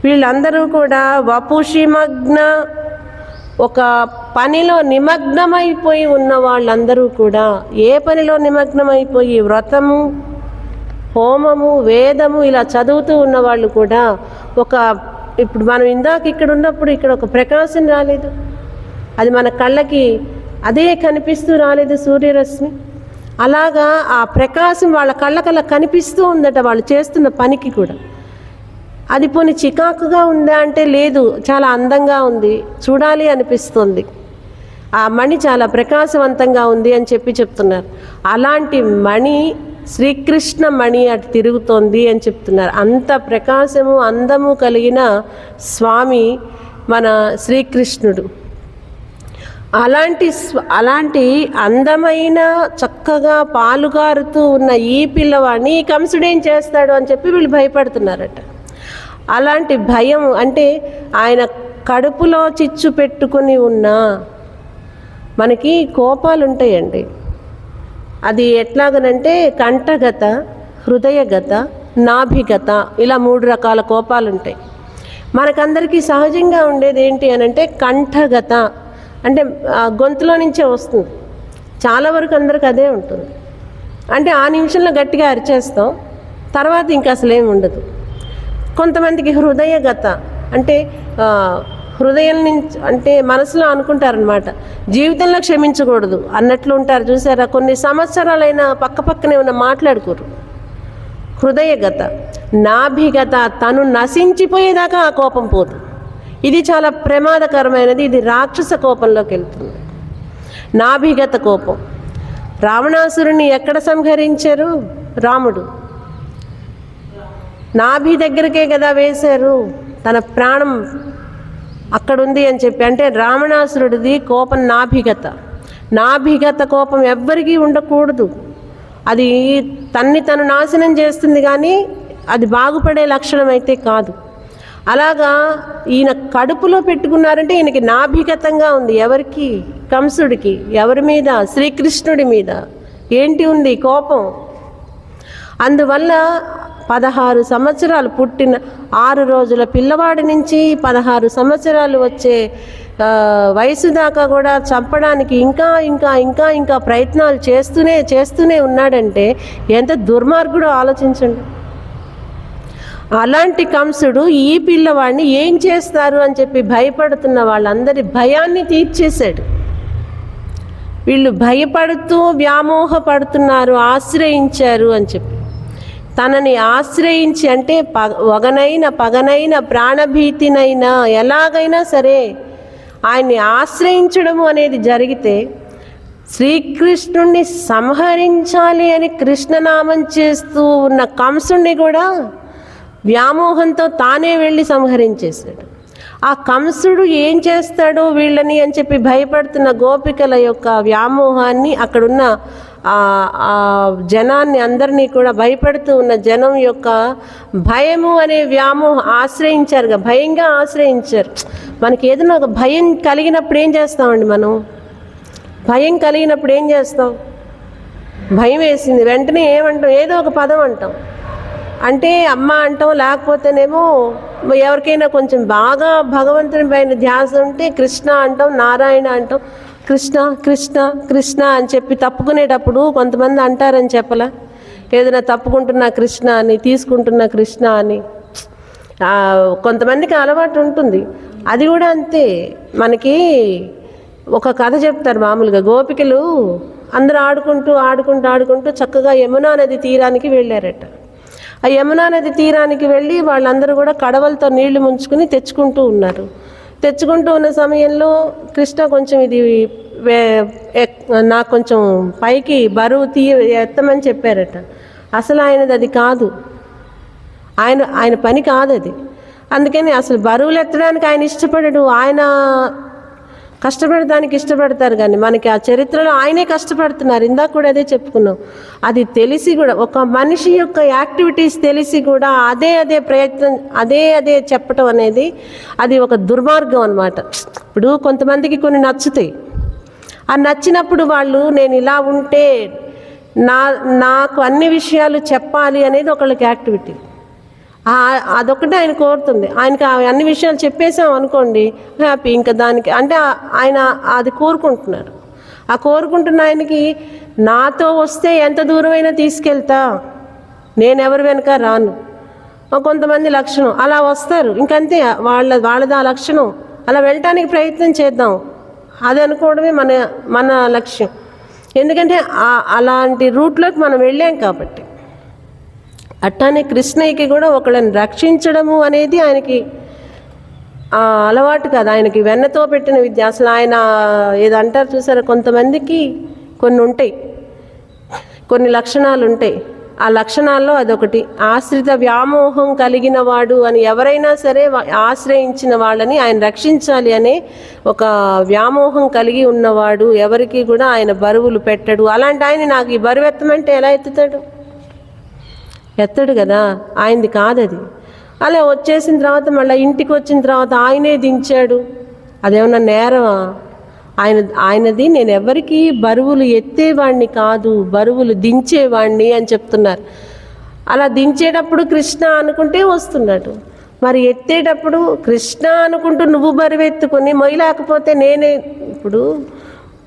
వీళ్ళందరూ కూడా వపుషిమగ్న, ఒక పనిలో నిమగ్నమైపోయి ఉన్న వాళ్ళందరూ కూడా, ఏ పనిలో నిమగ్నమైపోయి వ్రతము, హోమము, వేదము ఇలా చదువుతూ ఉన్నవాళ్ళు కూడా, ఇప్పుడు మనం ఇందాక ఇక్కడ ఉన్నప్పుడు ఇక్కడ ఒక ప్రకాశం రాలేదు, అది మన కళ్ళకి అదే కనిపిస్తూ రాలేదు సూర్యరశ్మి. అలాగా ఆ ప్రకాశం వాళ్ళ కళ్ళకల్లా కనిపిస్తూ ఉందట వాళ్ళు చేస్తున్న పనికి కూడా. అది పోనీ చికాకుగా ఉందా అంటే లేదు, చాలా అందంగా ఉంది, చూడాలి అనిపిస్తుంది. ఆ మణి చాలా ప్రకాశవంతంగా ఉంది అని చెప్పి చెప్తున్నారు. అలాంటి మణి శ్రీకృష్ణ మణి అటు తిరుగుతోంది అని చెప్తున్నారు. అంత ప్రకాశము అందము కలిగిన స్వామి మన శ్రీకృష్ణుడు. అలాంటి అందమైన చక్కగా పాలుగారుతూ ఉన్న ఈ పిల్లవాడిని కంసుడేం చేస్తాడు అని చెప్పి వీళ్ళు భయపడుతున్నారట. అలాంటి భయం అంటే ఆయన కడుపులో చిచ్చు పెట్టుకుని ఉన్న మనకి కోపాలు ఉంటాయండి. అది ఎట్లాగనంటే కంఠగత, హృదయగత, నాభిగత, ఇలా 3 రకాల కోపాలు ఉంటాయి. మనకందరికీ సహజంగా ఉండేది ఏంటి అని అంటే కంఠగత అంటే గొంతులో నుంచే వస్తుంది. చాలా వరకు అందరికి అదే ఉంటుంది. అంటే ఆ నిమిషంలో గట్టిగా అరిచేస్తాం, తర్వాత ఇంకా అసలేం ఉండదు. కొంతమందికి హృదయగత అంటే హృదయం నుంచి అంటే మనసులో అనుకుంటారనమాట, జీవితంలో క్షమించకూడదు అన్నట్లు ఉంటారు చూసారా. కొన్ని సంవత్సరాలైనా పక్కనే ఉన్న మాట్లాడుకోరు. హృదయగత. నాభిగత, తను నశించిపోయేదాకా ఆ కోపం పోదు. ఇది చాలా ప్రమాదకరమైనది. ఇది రాక్షస కోపంలోకి వెళ్తుంది. నాభిగత కోపం. రావణాసురుని ఎక్కడ సంహరించారు? రాముడు నాభి దగ్గరికే కదా వేశారు. తన ప్రాణం అక్కడుంది అని చెప్పి. అంటే రావణాసురుడిది కోపం నాభిగత కోపం ఎవ్వరికీ ఉండకూడదు. అది తను నాశనం చేస్తుంది, కానీ అది బాగుపడే లక్షణం అయితే కాదు. అలాగా ఈయన కడుపులో పెట్టుకున్నారంటే ఈయనకి నాభిగతంగా ఉంది. ఎవరికి? కంసుడికి. ఎవరి మీద? శ్రీకృష్ణుడి మీద. ఏంటి ఉంది? కోపం. అందువల్ల 16 సంవత్సరాలు పుట్టిన 6 రోజుల పిల్లవాడి నుంచి 16 సంవత్సరాలు వచ్చే వయసు దాకా కూడా చంపడానికి ఇంకా ప్రయత్నాలు చేస్తూనే ఉన్నాడంటే ఎంత దుర్మార్గుడో ఆలోచించండి. అలాంటి కంసుడు ఈ పిల్లవాడిని ఏం చేస్తారు అని చెప్పి భయపడుతున్న వాళ్ళందరి భయాన్ని తీర్చేశాడు. వీళ్ళు భయపడుతూ వ్యామోహపడుతున్నారు, ఆశ్రయించారు అని చెప్పి. తనని ఆశ్రయించి అంటే పగనైన ప్రాణభీతినైనా ఎలాగైనా సరే ఆయన్ని ఆశ్రయించడము అనేది జరిగితే శ్రీకృష్ణుణ్ణి సంహరించాలి అని కృష్ణనామం చేస్తూ ఉన్న కంసుణ్ణి కూడా వ్యామోహంతో తానే వెళ్ళి సంహరించేశాడు. ఆ కంసుడు ఏం చేస్తాడో వీళ్ళని అని చెప్పి భయపడుతున్న గోపికల యొక్క వ్యామోహాన్ని, అక్కడున్న జనాన్ని అందరినీ కూడా భయపడుతూ ఉన్న జనం యొక్క భయము అనే వ్యామోహం ఆశ్రయించారుగా, భయంగా ఆశ్రయించారు. మనకి ఏదైనా ఒక భయం కలిగినప్పుడు ఏం చేస్తామండి? మనం భయం కలిగినప్పుడు ఏం చేస్తాం? భయం వేసింది వెంటనే ఏమంటాం? ఏదో ఒక పదం అంటాం. అంటే అమ్మ అంటాం, లేకపోతేనేమో ఎవరికైనా కొంచెం బాగా భగవంతుని పైన ధ్యాస ఉంటే కృష్ణ అంటాం, నారాయణ అంటాం. కృష్ణ కృష్ణ కృష్ణ అని చెప్పి తప్పుకునేటప్పుడు కొంతమంది అంటారని చెప్పలా, ఏదైనా తప్పుకుంటున్నా కృష్ణ అని, తీసుకుంటున్నా కృష్ణ అని. కొంతమందికి అలవాటు ఉంటుంది. అది కూడా అంతే. మనకి ఒక కథ చెప్తారు మామూలుగా. గోపికలు అందరూ ఆడుకుంటూ చక్కగా యమునా నది తీరానికి వెళ్ళారట. ఆ యమునా నది తీరానికి వెళ్ళి వాళ్ళందరూ కూడా కడవలతో నీళ్లు ముంచుకుని తెచ్చుకుంటూ ఉన్నారు. తెచ్చుకుంటూ ఉన్న సమయంలో కృష్ణ కొంచెం ఇది నాకు కొంచెం పైకి బరువు ఎత్తమని చెప్పారట. అసలు ఆయనది అది కాదు, ఆయన పని కాదు అది. అందుకని అసలు బరువులు ఎత్తడానికి ఆయన ఇష్టపడడు. ఆయన కష్టపడడానికి ఇష్టపడతారు, కానీ మనకి ఆ చరిత్రలో ఆయనే కష్టపడుతున్నారు. ఇందాక కూడా అదే చెప్పుకున్నాం. అది తెలిసి కూడా, ఒక మనిషి యొక్క యాక్టివిటీస్ తెలిసి కూడా అదే ప్రయత్నం అదే చెప్పటం అనేది అది ఒక దుర్మార్గం అన్నమాట. ఇప్పుడు కొంతమందికి కొన్ని నచ్చుతాయి. ఆ నచ్చినప్పుడు వాళ్ళు నేను ఇలా ఉంటే నాకు అన్ని విషయాలు చెప్పాలి అనేది ఒకళ్ళకి యాక్టివిటీ. అదొకటే ఆయన కోరుతుంది. ఆయనకి అన్ని విషయాలు చెప్పేసాం అనుకోండి, హ్యాపీ. ఇంకా దానికి అంటే ఆయన అది కోరుకుంటున్నారు. ఆ కోరుకుంటున్న ఆయనకి నాతో వస్తే ఎంత దూరమైనా తీసుకెళ్తా, నేనెవరి వెనక రాను. కొంతమంది లక్షణం అలా వస్తారు, ఇంకంతే. వాళ్ళది ఆ లక్షణం. అలా వెళ్ళటానికి ప్రయత్నం చేద్దాం, అది అనుకోవడమే మన లక్ష్యం. ఎందుకంటే అలాంటి రూట్లోకి మనం వెళ్ళాం కాబట్టి. అట్లానే కృష్ణయ్యకి కూడా ఒకళ్ళని రక్షించడము అనేది ఆయనకి అలవాటు కాదు. ఆయనకి వెన్నతో పెట్టిన విద్య. అసలు ఆయన ఏదంటారు చూసారా, కొంతమందికి కొన్ని ఉంటాయి, కొన్ని లక్షణాలు ఉంటాయి. ఆ లక్షణాల్లో అదొకటి. ఆశ్రిత వ్యామోహం కలిగిన వాడు అని ఎవరైనా సరే ఆశ్రయించిన వాళ్ళని ఆయన రక్షించాలి అనే ఒక వ్యామోహం కలిగి ఉన్నవాడు ఎవరికి కూడా ఆయన బరువులు పెట్టడు. అలాంటి ఆయన నాకు ఈ బరువు ఎత్తమంటే ఎలా ఎత్తుతాడు? ఎత్తడు కదా, ఆయనది కాదది. అలా వచ్చేసిన తర్వాత మళ్ళీ ఇంటికి వచ్చిన తర్వాత ఆయనే దించాడు. అదేమన్నా నేరమా? ఆయనది నేను ఎవరికి బరువులు ఎత్తేవాడిని కాదు, బరువులు దించేవాడిని అని చెప్తున్నారు. అలా దించేటప్పుడు కృష్ణ అనుకుంటే వస్తున్నాడు. మరి ఎత్తేటప్పుడు కృష్ణ అనుకుంటూ నువ్వు బరువెత్తుకొని మొయ్యలేకపోతే నేనే. ఇప్పుడు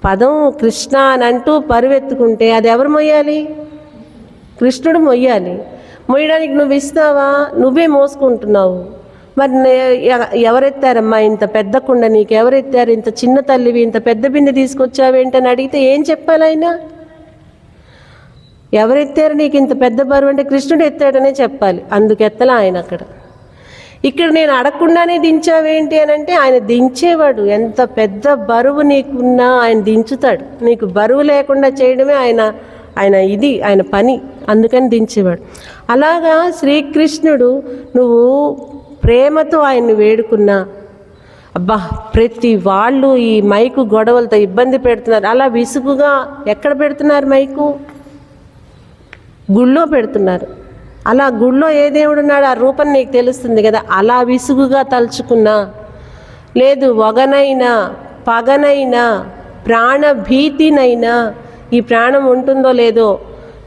పదం కృష్ణ అని అంటూ బరువెత్తుకుంటే అది ఎవరు మొయ్యాలి? కృష్ణుడు మొయ్యాలి. మోయడానికి నువ్వు ఇస్తావా? నువ్వే మోసుకుంటున్నావు. మరి ఎవరెత్తారమ్మా ఇంత పెద్ద కుండ? నీకు ఎవరెత్తారు? ఇంత చిన్న తల్లివి ఇంత పెద్ద బిందె తీసుకొచ్చావేంటని అడిగితే ఏం చెప్పాలి ఆయన? ఎవరెత్తారు నీకు ఇంత పెద్ద బరువు అంటే కృష్ణుడు ఎత్తాడనే చెప్పాలి. అందుకెత్తలా ఆయన అక్కడ. ఇక్కడ నేను అడగకుండానే దించావేంటి అని అంటే ఆయన దించేవాడు. ఎంత పెద్ద బరువు నీకున్నా ఆయన దించుతాడు. నీకు బరువు లేకుండా చేయడమే ఆయన పని. అందుకని దించేవాడు. అలాగా శ్రీకృష్ణుడు నువ్వు ప్రేమతో ఆయన్ని వేడుకున్నా, అబ్బా ప్రతి వాళ్ళు ఈ మైకు గొడవలతో ఇబ్బంది పెడుతున్నారు. అలా విసుగుగా ఎక్కడ పెడుతున్నారు? మైకు గుళ్ళో పెడుతున్నారు. అలా గుళ్ళో ఏ దేవుడు ఉన్నాడు? ఆ రూపం నీకు తెలుస్తుంది కదా. అలా విసుగుగా తలుచుకున్నా, లేదు వగనైనా పగనైనా ప్రాణభీతినైనా, ఈ ప్రాణం ఉంటుందో లేదో,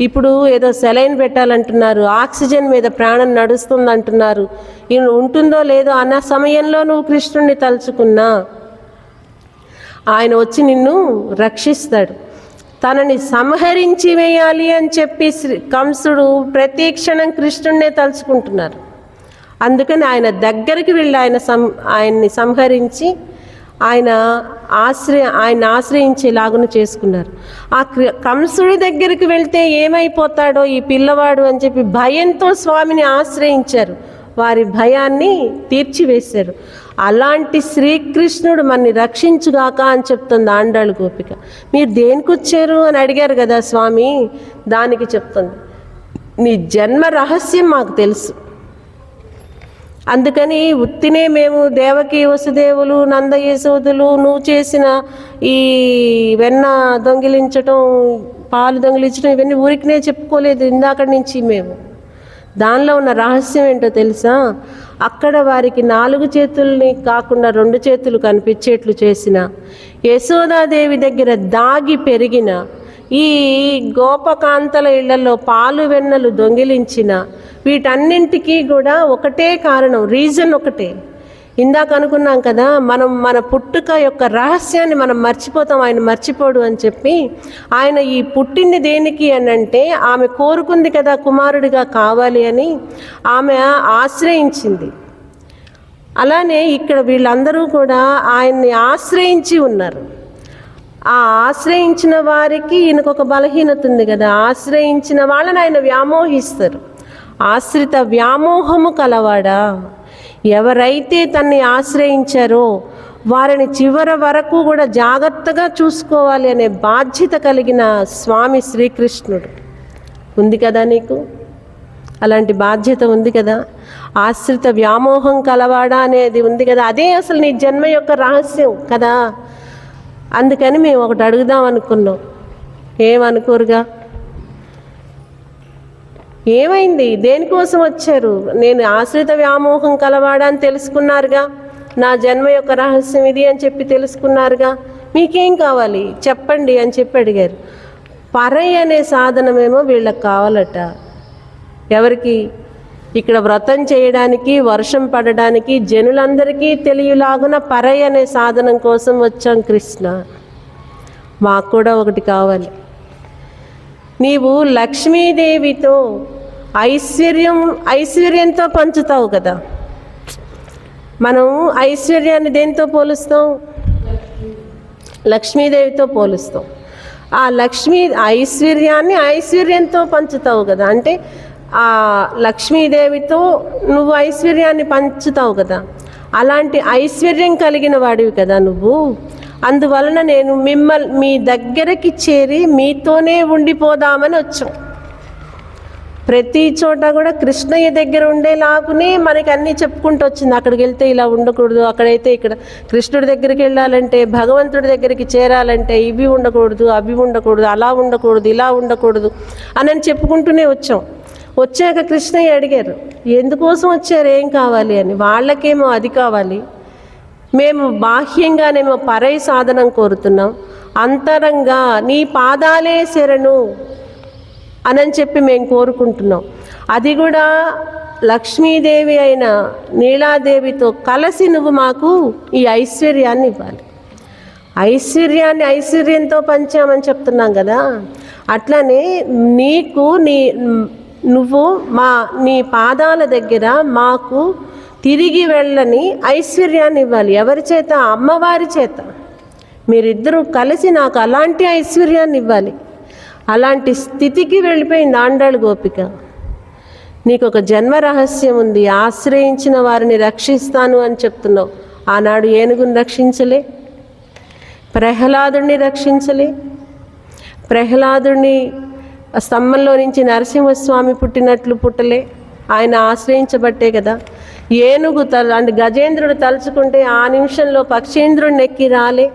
ఇప్పుడు ఏదో సెలైన్ పెట్టాలంటున్నారు, ఆక్సిజన్ మీద ప్రాణం నడుస్తుంది అంటున్నారు, ఉంటుందో లేదో అన్న సమయంలో నువ్వు కృష్ణుడిని తలుచుకున్నా ఆయన వచ్చి నిన్ను రక్షిస్తాడు. తనని సంహరించి వేయాలి అని చెప్పి కంసుడు ప్రతి క్షణం కృష్ణుడినే తలుచుకుంటున్నారు. అందుకని ఆయన దగ్గరికి వెళ్ళి ఆయన్ని సంహరించి ఆయన ఆశ్రయించేలాగును చేసుకున్నారు. ఆ కంసుడి దగ్గరికి వెళ్తే ఏమైపోతాడో ఈ పిల్లవాడు అని చెప్పి భయంతో స్వామిని ఆశ్రయించారు. వారి భయాన్ని తీర్చివేశారు. అలాంటి శ్రీకృష్ణుడు మనని రక్షించుగాక అని చెప్తుంది ఆండాళ్ గోపిక. మీరు దేనికి వచ్చారు అని అడిగారు కదా స్వామి, దానికి చెప్తుంది, నీ జన్మ రహస్యం మాకు తెలుసు. అందుకని ఉత్తినే మేము దేవకి వసుదేవులు నంద యశోదులు నువ్వు చేసిన ఈ వెన్న దొంగిలించటం పాలు దొంగిలించడం ఇవన్నీ ఊరికినే చెప్పుకోలేదు. ఇందాక నుంచి మేము దానిలో ఉన్న రహస్యం ఏంటో తెలుసా? అక్కడ వారికి 4 చేతుల్ని కాకుండా 2 చేతులు కనిపించేట్లు చేసిన, యశోదాదేవి దగ్గర దాగి పెరిగిన, ఈ గోపకాంతల ఇళ్లలో పాలు వెన్నలు దొంగిలించిన, వీటన్నింటికీ కూడా ఒకటే కారణం, రీజన్ ఒకటే. ఇందాక అనుకున్నాం కదా, మన పుట్టుక యొక్క రహస్యాన్ని మనం మర్చిపోతాం, ఆయన మర్చిపోడు అని చెప్పి. ఆయన ఈ పుట్టింది దేనికి అని అంటే ఆమె కోరుకుంది కదా కుమారుడిగా కావాలి అని, ఆమె ఆశ్రయించింది. అలానే ఇక్కడ వీళ్ళందరూ కూడా ఆయన్ని ఆశ్రయించి ఉన్నారు. ఆ ఆశ్రయించిన వారికి ఈయనకొక బలహీనత ఉంది కదా, ఆశ్రయించిన వాళ్ళని ఆయన వ్యామోహిస్తారు. ఆశ్రిత వ్యామోహము కలవాడా, ఎవరైతే తన్ని ఆశ్రయించారో వారిని చివరి వరకు కూడా జాగ్రత్తగా చూసుకోవాలి అనే బాధ్యత కలిగిన స్వామి శ్రీకృష్ణుడు. ఉంది కదా నీకు అలాంటి బాధ్యత ఉంది కదా. ఆశ్రిత వ్యామోహం కలవాడా అనేది ఉంది కదా, అదే అసలు నీ జన్మ యొక్క రహస్యం కదా. అందుకని మేము ఒకటి అడుగుదాం అనుకున్నాం. ఏమనుకోరుగా, ఏమైంది, దేనికోసం వచ్చారు? నేను ఆశ్రిత వ్యామోహం కలవాడా అని తెలుసుకున్నారుగా, నా జన్మ యొక్క రహస్యం ఇది అని చెప్పి తెలుసుకున్నారుగా, మీకేం కావాలి చెప్పండి అని చెప్పి అడిగారు. పరై అనే సాధనమేమో వీళ్ళకి కావాలట. ఎవరికి? ఇక్కడ వ్రతం చేయడానికి, వర్షం పడడానికి, జనులందరికీ తెలియలాగున పరై అనే సాధనం కోసం వచ్చాం కృష్ణ. మాకు కూడా ఒకటి కావాలి. నీవు లక్ష్మీదేవితో ఐశ్వర్యంతో పంచుతావు కదా. మనం ఐశ్వర్యాన్ని దేంతో పోలుస్తాం? లక్ష్మీదేవితో పోలుస్తాం. ఆ ఐశ్వర్యాన్ని ఐశ్వర్యంతో పంచుతావు కదా. అంటే ఆ లక్ష్మీదేవితో నువ్వు ఐశ్వర్యాన్ని పంచుతావు కదా. అలాంటి ఐశ్వర్యం కలిగిన వాడివి కదా నువ్వు. అందువలన నేను మీ దగ్గరికి చేరి మీతోనే ఉండిపోదామని వచ్చాం. ప్రతి చోట కూడా కృష్ణయ్య దగ్గర ఉండేలాగునే మనకి అన్నీ చెప్పుకుంటూ వచ్చింది. అక్కడికి వెళ్తే ఇలా ఉండకూడదు, అక్కడైతే ఇక్కడ. కృష్ణుడి దగ్గరికి వెళ్ళాలంటే, భగవంతుడి దగ్గరికి చేరాలంటే ఇవి ఉండకూడదు, అవి ఉండకూడదు, అలా ఉండకూడదు, ఇలా ఉండకూడదు అని చెప్పుకుంటూనే వచ్చాం. వచ్చాక కృష్ణయ్య అడిగారు, ఎందుకోసం వచ్చారు, ఏం కావాలి అని. వాళ్ళకేమో అది కావాలి, మేము బాహ్యంగానేమో పరై సాధనం కోరుతున్నాం, అంతరంగా నీ పాదాలే శరణు అని చెప్పి మేము కోరుకుంటున్నాం. అది కూడా లక్ష్మీదేవి అయిన నీలాదేవితో కలిసి నువ్వు మాకు ఈ ఐశ్వర్యాన్ని ఇవ్వాలి. ఐశ్వర్యంతో పంచామని చెప్తున్నాం కదా. అట్లనే నీకు నువ్వు నీ పాదాల దగ్గర మాకు తిరిగి వెళ్ళని ఐశ్వర్యాన్ని ఇవ్వాలి. ఎవరి చేత? అమ్మవారి చేత. మీరిద్దరూ కలిసి నాకు అలాంటి ఐశ్వర్యాన్ని ఇవ్వాలి. అలాంటి స్థితికి వెళ్ళిపోయింది ఆండాళ్ గోపిక. నీకు ఒక జన్మ రహస్యం ఉంది, ఆశ్రయించిన వారిని రక్షిస్తాను అని చెప్తున్నావు. ఆనాడు ఏనుగుని రక్షించలే, ప్రహ్లాదుడిని రక్షించలే. ప్రహ్లాదుడిని స్తంభంలో నుంచి నరసింహస్వామి పుట్టినట్లు పుట్టలే, ఆయన ఆశ్రయించబట్టే కదా. ఏనుగు అంటే గజేంద్రుడు తలుచుకుంటే ఆ నిమిషంలో పక్షేంద్రుడిని ఎక్కి రాలే,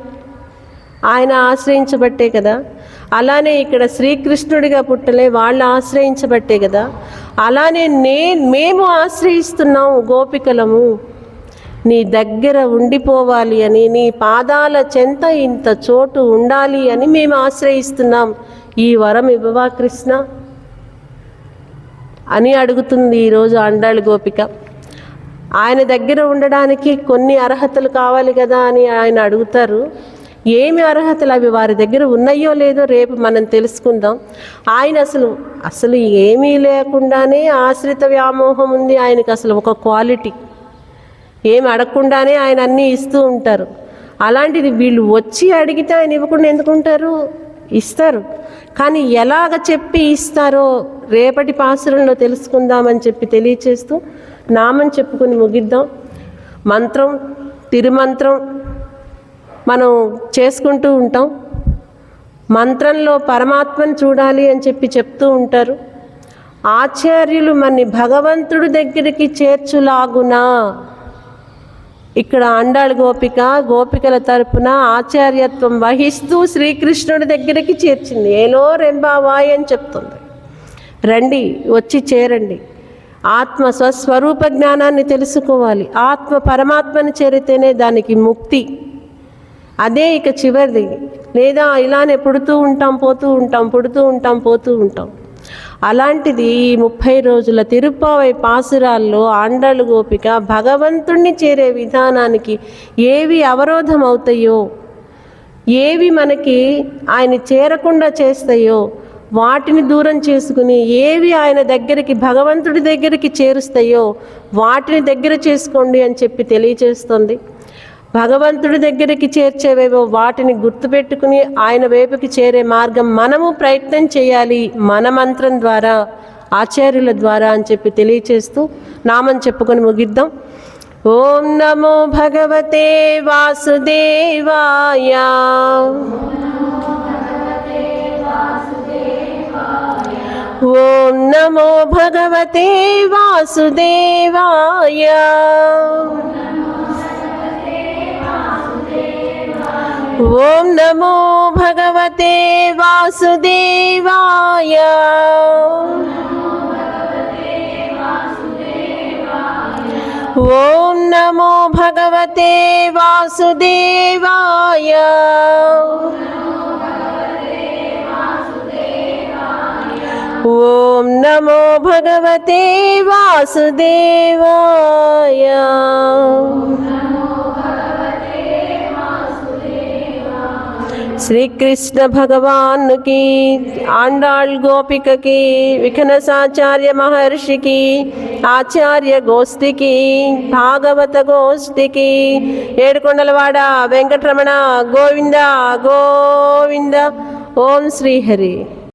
ఆయన ఆశ్రయించబట్టే కదా. అలానే ఇక్కడ శ్రీకృష్ణుడిగా పుట్టలే, వాళ్ళు ఆశ్రయించబట్టే కదా. అలానే మేము ఆశ్రయిస్తున్నాము గోపికలము, నీ దగ్గర ఉండిపోవాలి అని, నీ పాదాల చెంత ఇంత చోటు ఉండాలి అని మేము ఆశ్రయిస్తున్నాం. ఈ వరం ఇవ్వవా కృష్ణ అని అడుగుతుంది ఈరోజు ఆండాళ్ గోపిక. ఆయన దగ్గర ఉండడానికి కొన్ని అర్హతలు కావాలి కదా అని ఆయన అడుగుతారు. ఏమి అర్హతలు? అవి వారి దగ్గర ఉన్నాయో లేదో రేపు మనం తెలుసుకుందాం. ఆయన అసలు ఏమీ లేకుండానే ఆశ్రిత వ్యామోహం ఉంది ఆయనకు. అసలు ఒక క్వాలిటీ, ఏమి అడగకుండానే ఆయన అన్నీ ఇస్తూ ఉంటారు. అలాంటిది వీళ్ళు వచ్చి అడిగితే ఆయన ఇవ్వకుండా ఎందుకుంటారు? ఇస్తారు. కానీ ఎలాగ చెప్పి ఇస్తారో రేపటి పాసురంలో తెలుసుకుందామని చెప్పి తెలియచేస్తూ నామం చెప్పుకొని ముగిద్దాం. మంత్రం, తిరుమంత్రం మనం చేసుకుంటూ ఉంటాం. మంత్రంలో పరమాత్మను చూడాలి అని చెప్పి చెప్తూ ఉంటారు. ఆచార్యులు మన్ని భగవంతుడి దగ్గరికి చేర్చులాగునా. ఇక్కడ ఆండాళ్ గోపికల తరపున ఆచార్యత్వం వహిస్తూ శ్రీకృష్ణుడి దగ్గరికి చేర్చింది. ఏలో రెంబావాయ్ అని చెప్తుంది. రండి, వచ్చి చేరండి. ఆత్మ స్వస్వరూప జ్ఞానాన్ని తెలుసుకోవాలి. ఆత్మ పరమాత్మని చేరితేనే దానికి ముక్తి. అదే ఇక చివరిది. లేదా ఇలానే పుడుతూ ఉంటాం, పోతూ ఉంటాం, పుడుతూ ఉంటాం, పోతూ ఉంటాం. అలాంటిది ఈ 30 రోజుల తిరుప్పావై పాసురాల్లో ఆండాళ్ గోపిక భగవంతుణ్ణి చేరే విధానానికి ఏవి అవరోధం అవుతాయో, ఏవి మనకి ఆయన చేరకుండా చేస్తాయో వాటిని దూరం చేసుకుని, ఏవి ఆయన దగ్గరికి భగవంతుడి దగ్గరికి చేరుస్తాయో వాటిని దగ్గర చేసుకోండి అని చెప్పి తెలియచేస్తుంది. భగవంతుడి దగ్గరికి చేర్చేవేవో వాటిని గుర్తుపెట్టుకుని ఆయన వైపుకి చేరే మార్గం మనము ప్రయత్నం చేయాలి, మన మంత్రం ద్వారా, ఆచార్యుల ద్వారా అని చెప్పి తెలియచేస్తూ నామం చెప్పుకొని ముగిద్దాం. ఓం నమో భగవతే వాసుదేవాయ. ఓం నమో భగవతే వాసుదేవాయ. ఓం నమో భగవతే వాసుదేవాయ. ఓం నమో భగవతే వాసుదేవాయ. ఓం నమో భగవతే వాసుదేవాయ. శ్రీకృష్ణ భగవానుకి, ఆండాళ్ గోపికకి, విఘ్నసాచార్య మహర్షికి, ఆచార్య గోష్ఠికి, భాగవత గోష్ఠికి, ఏడుకొండలవాడ వెంకటరమణ గోవింద గోవింద. ఓం శ్రీహరి.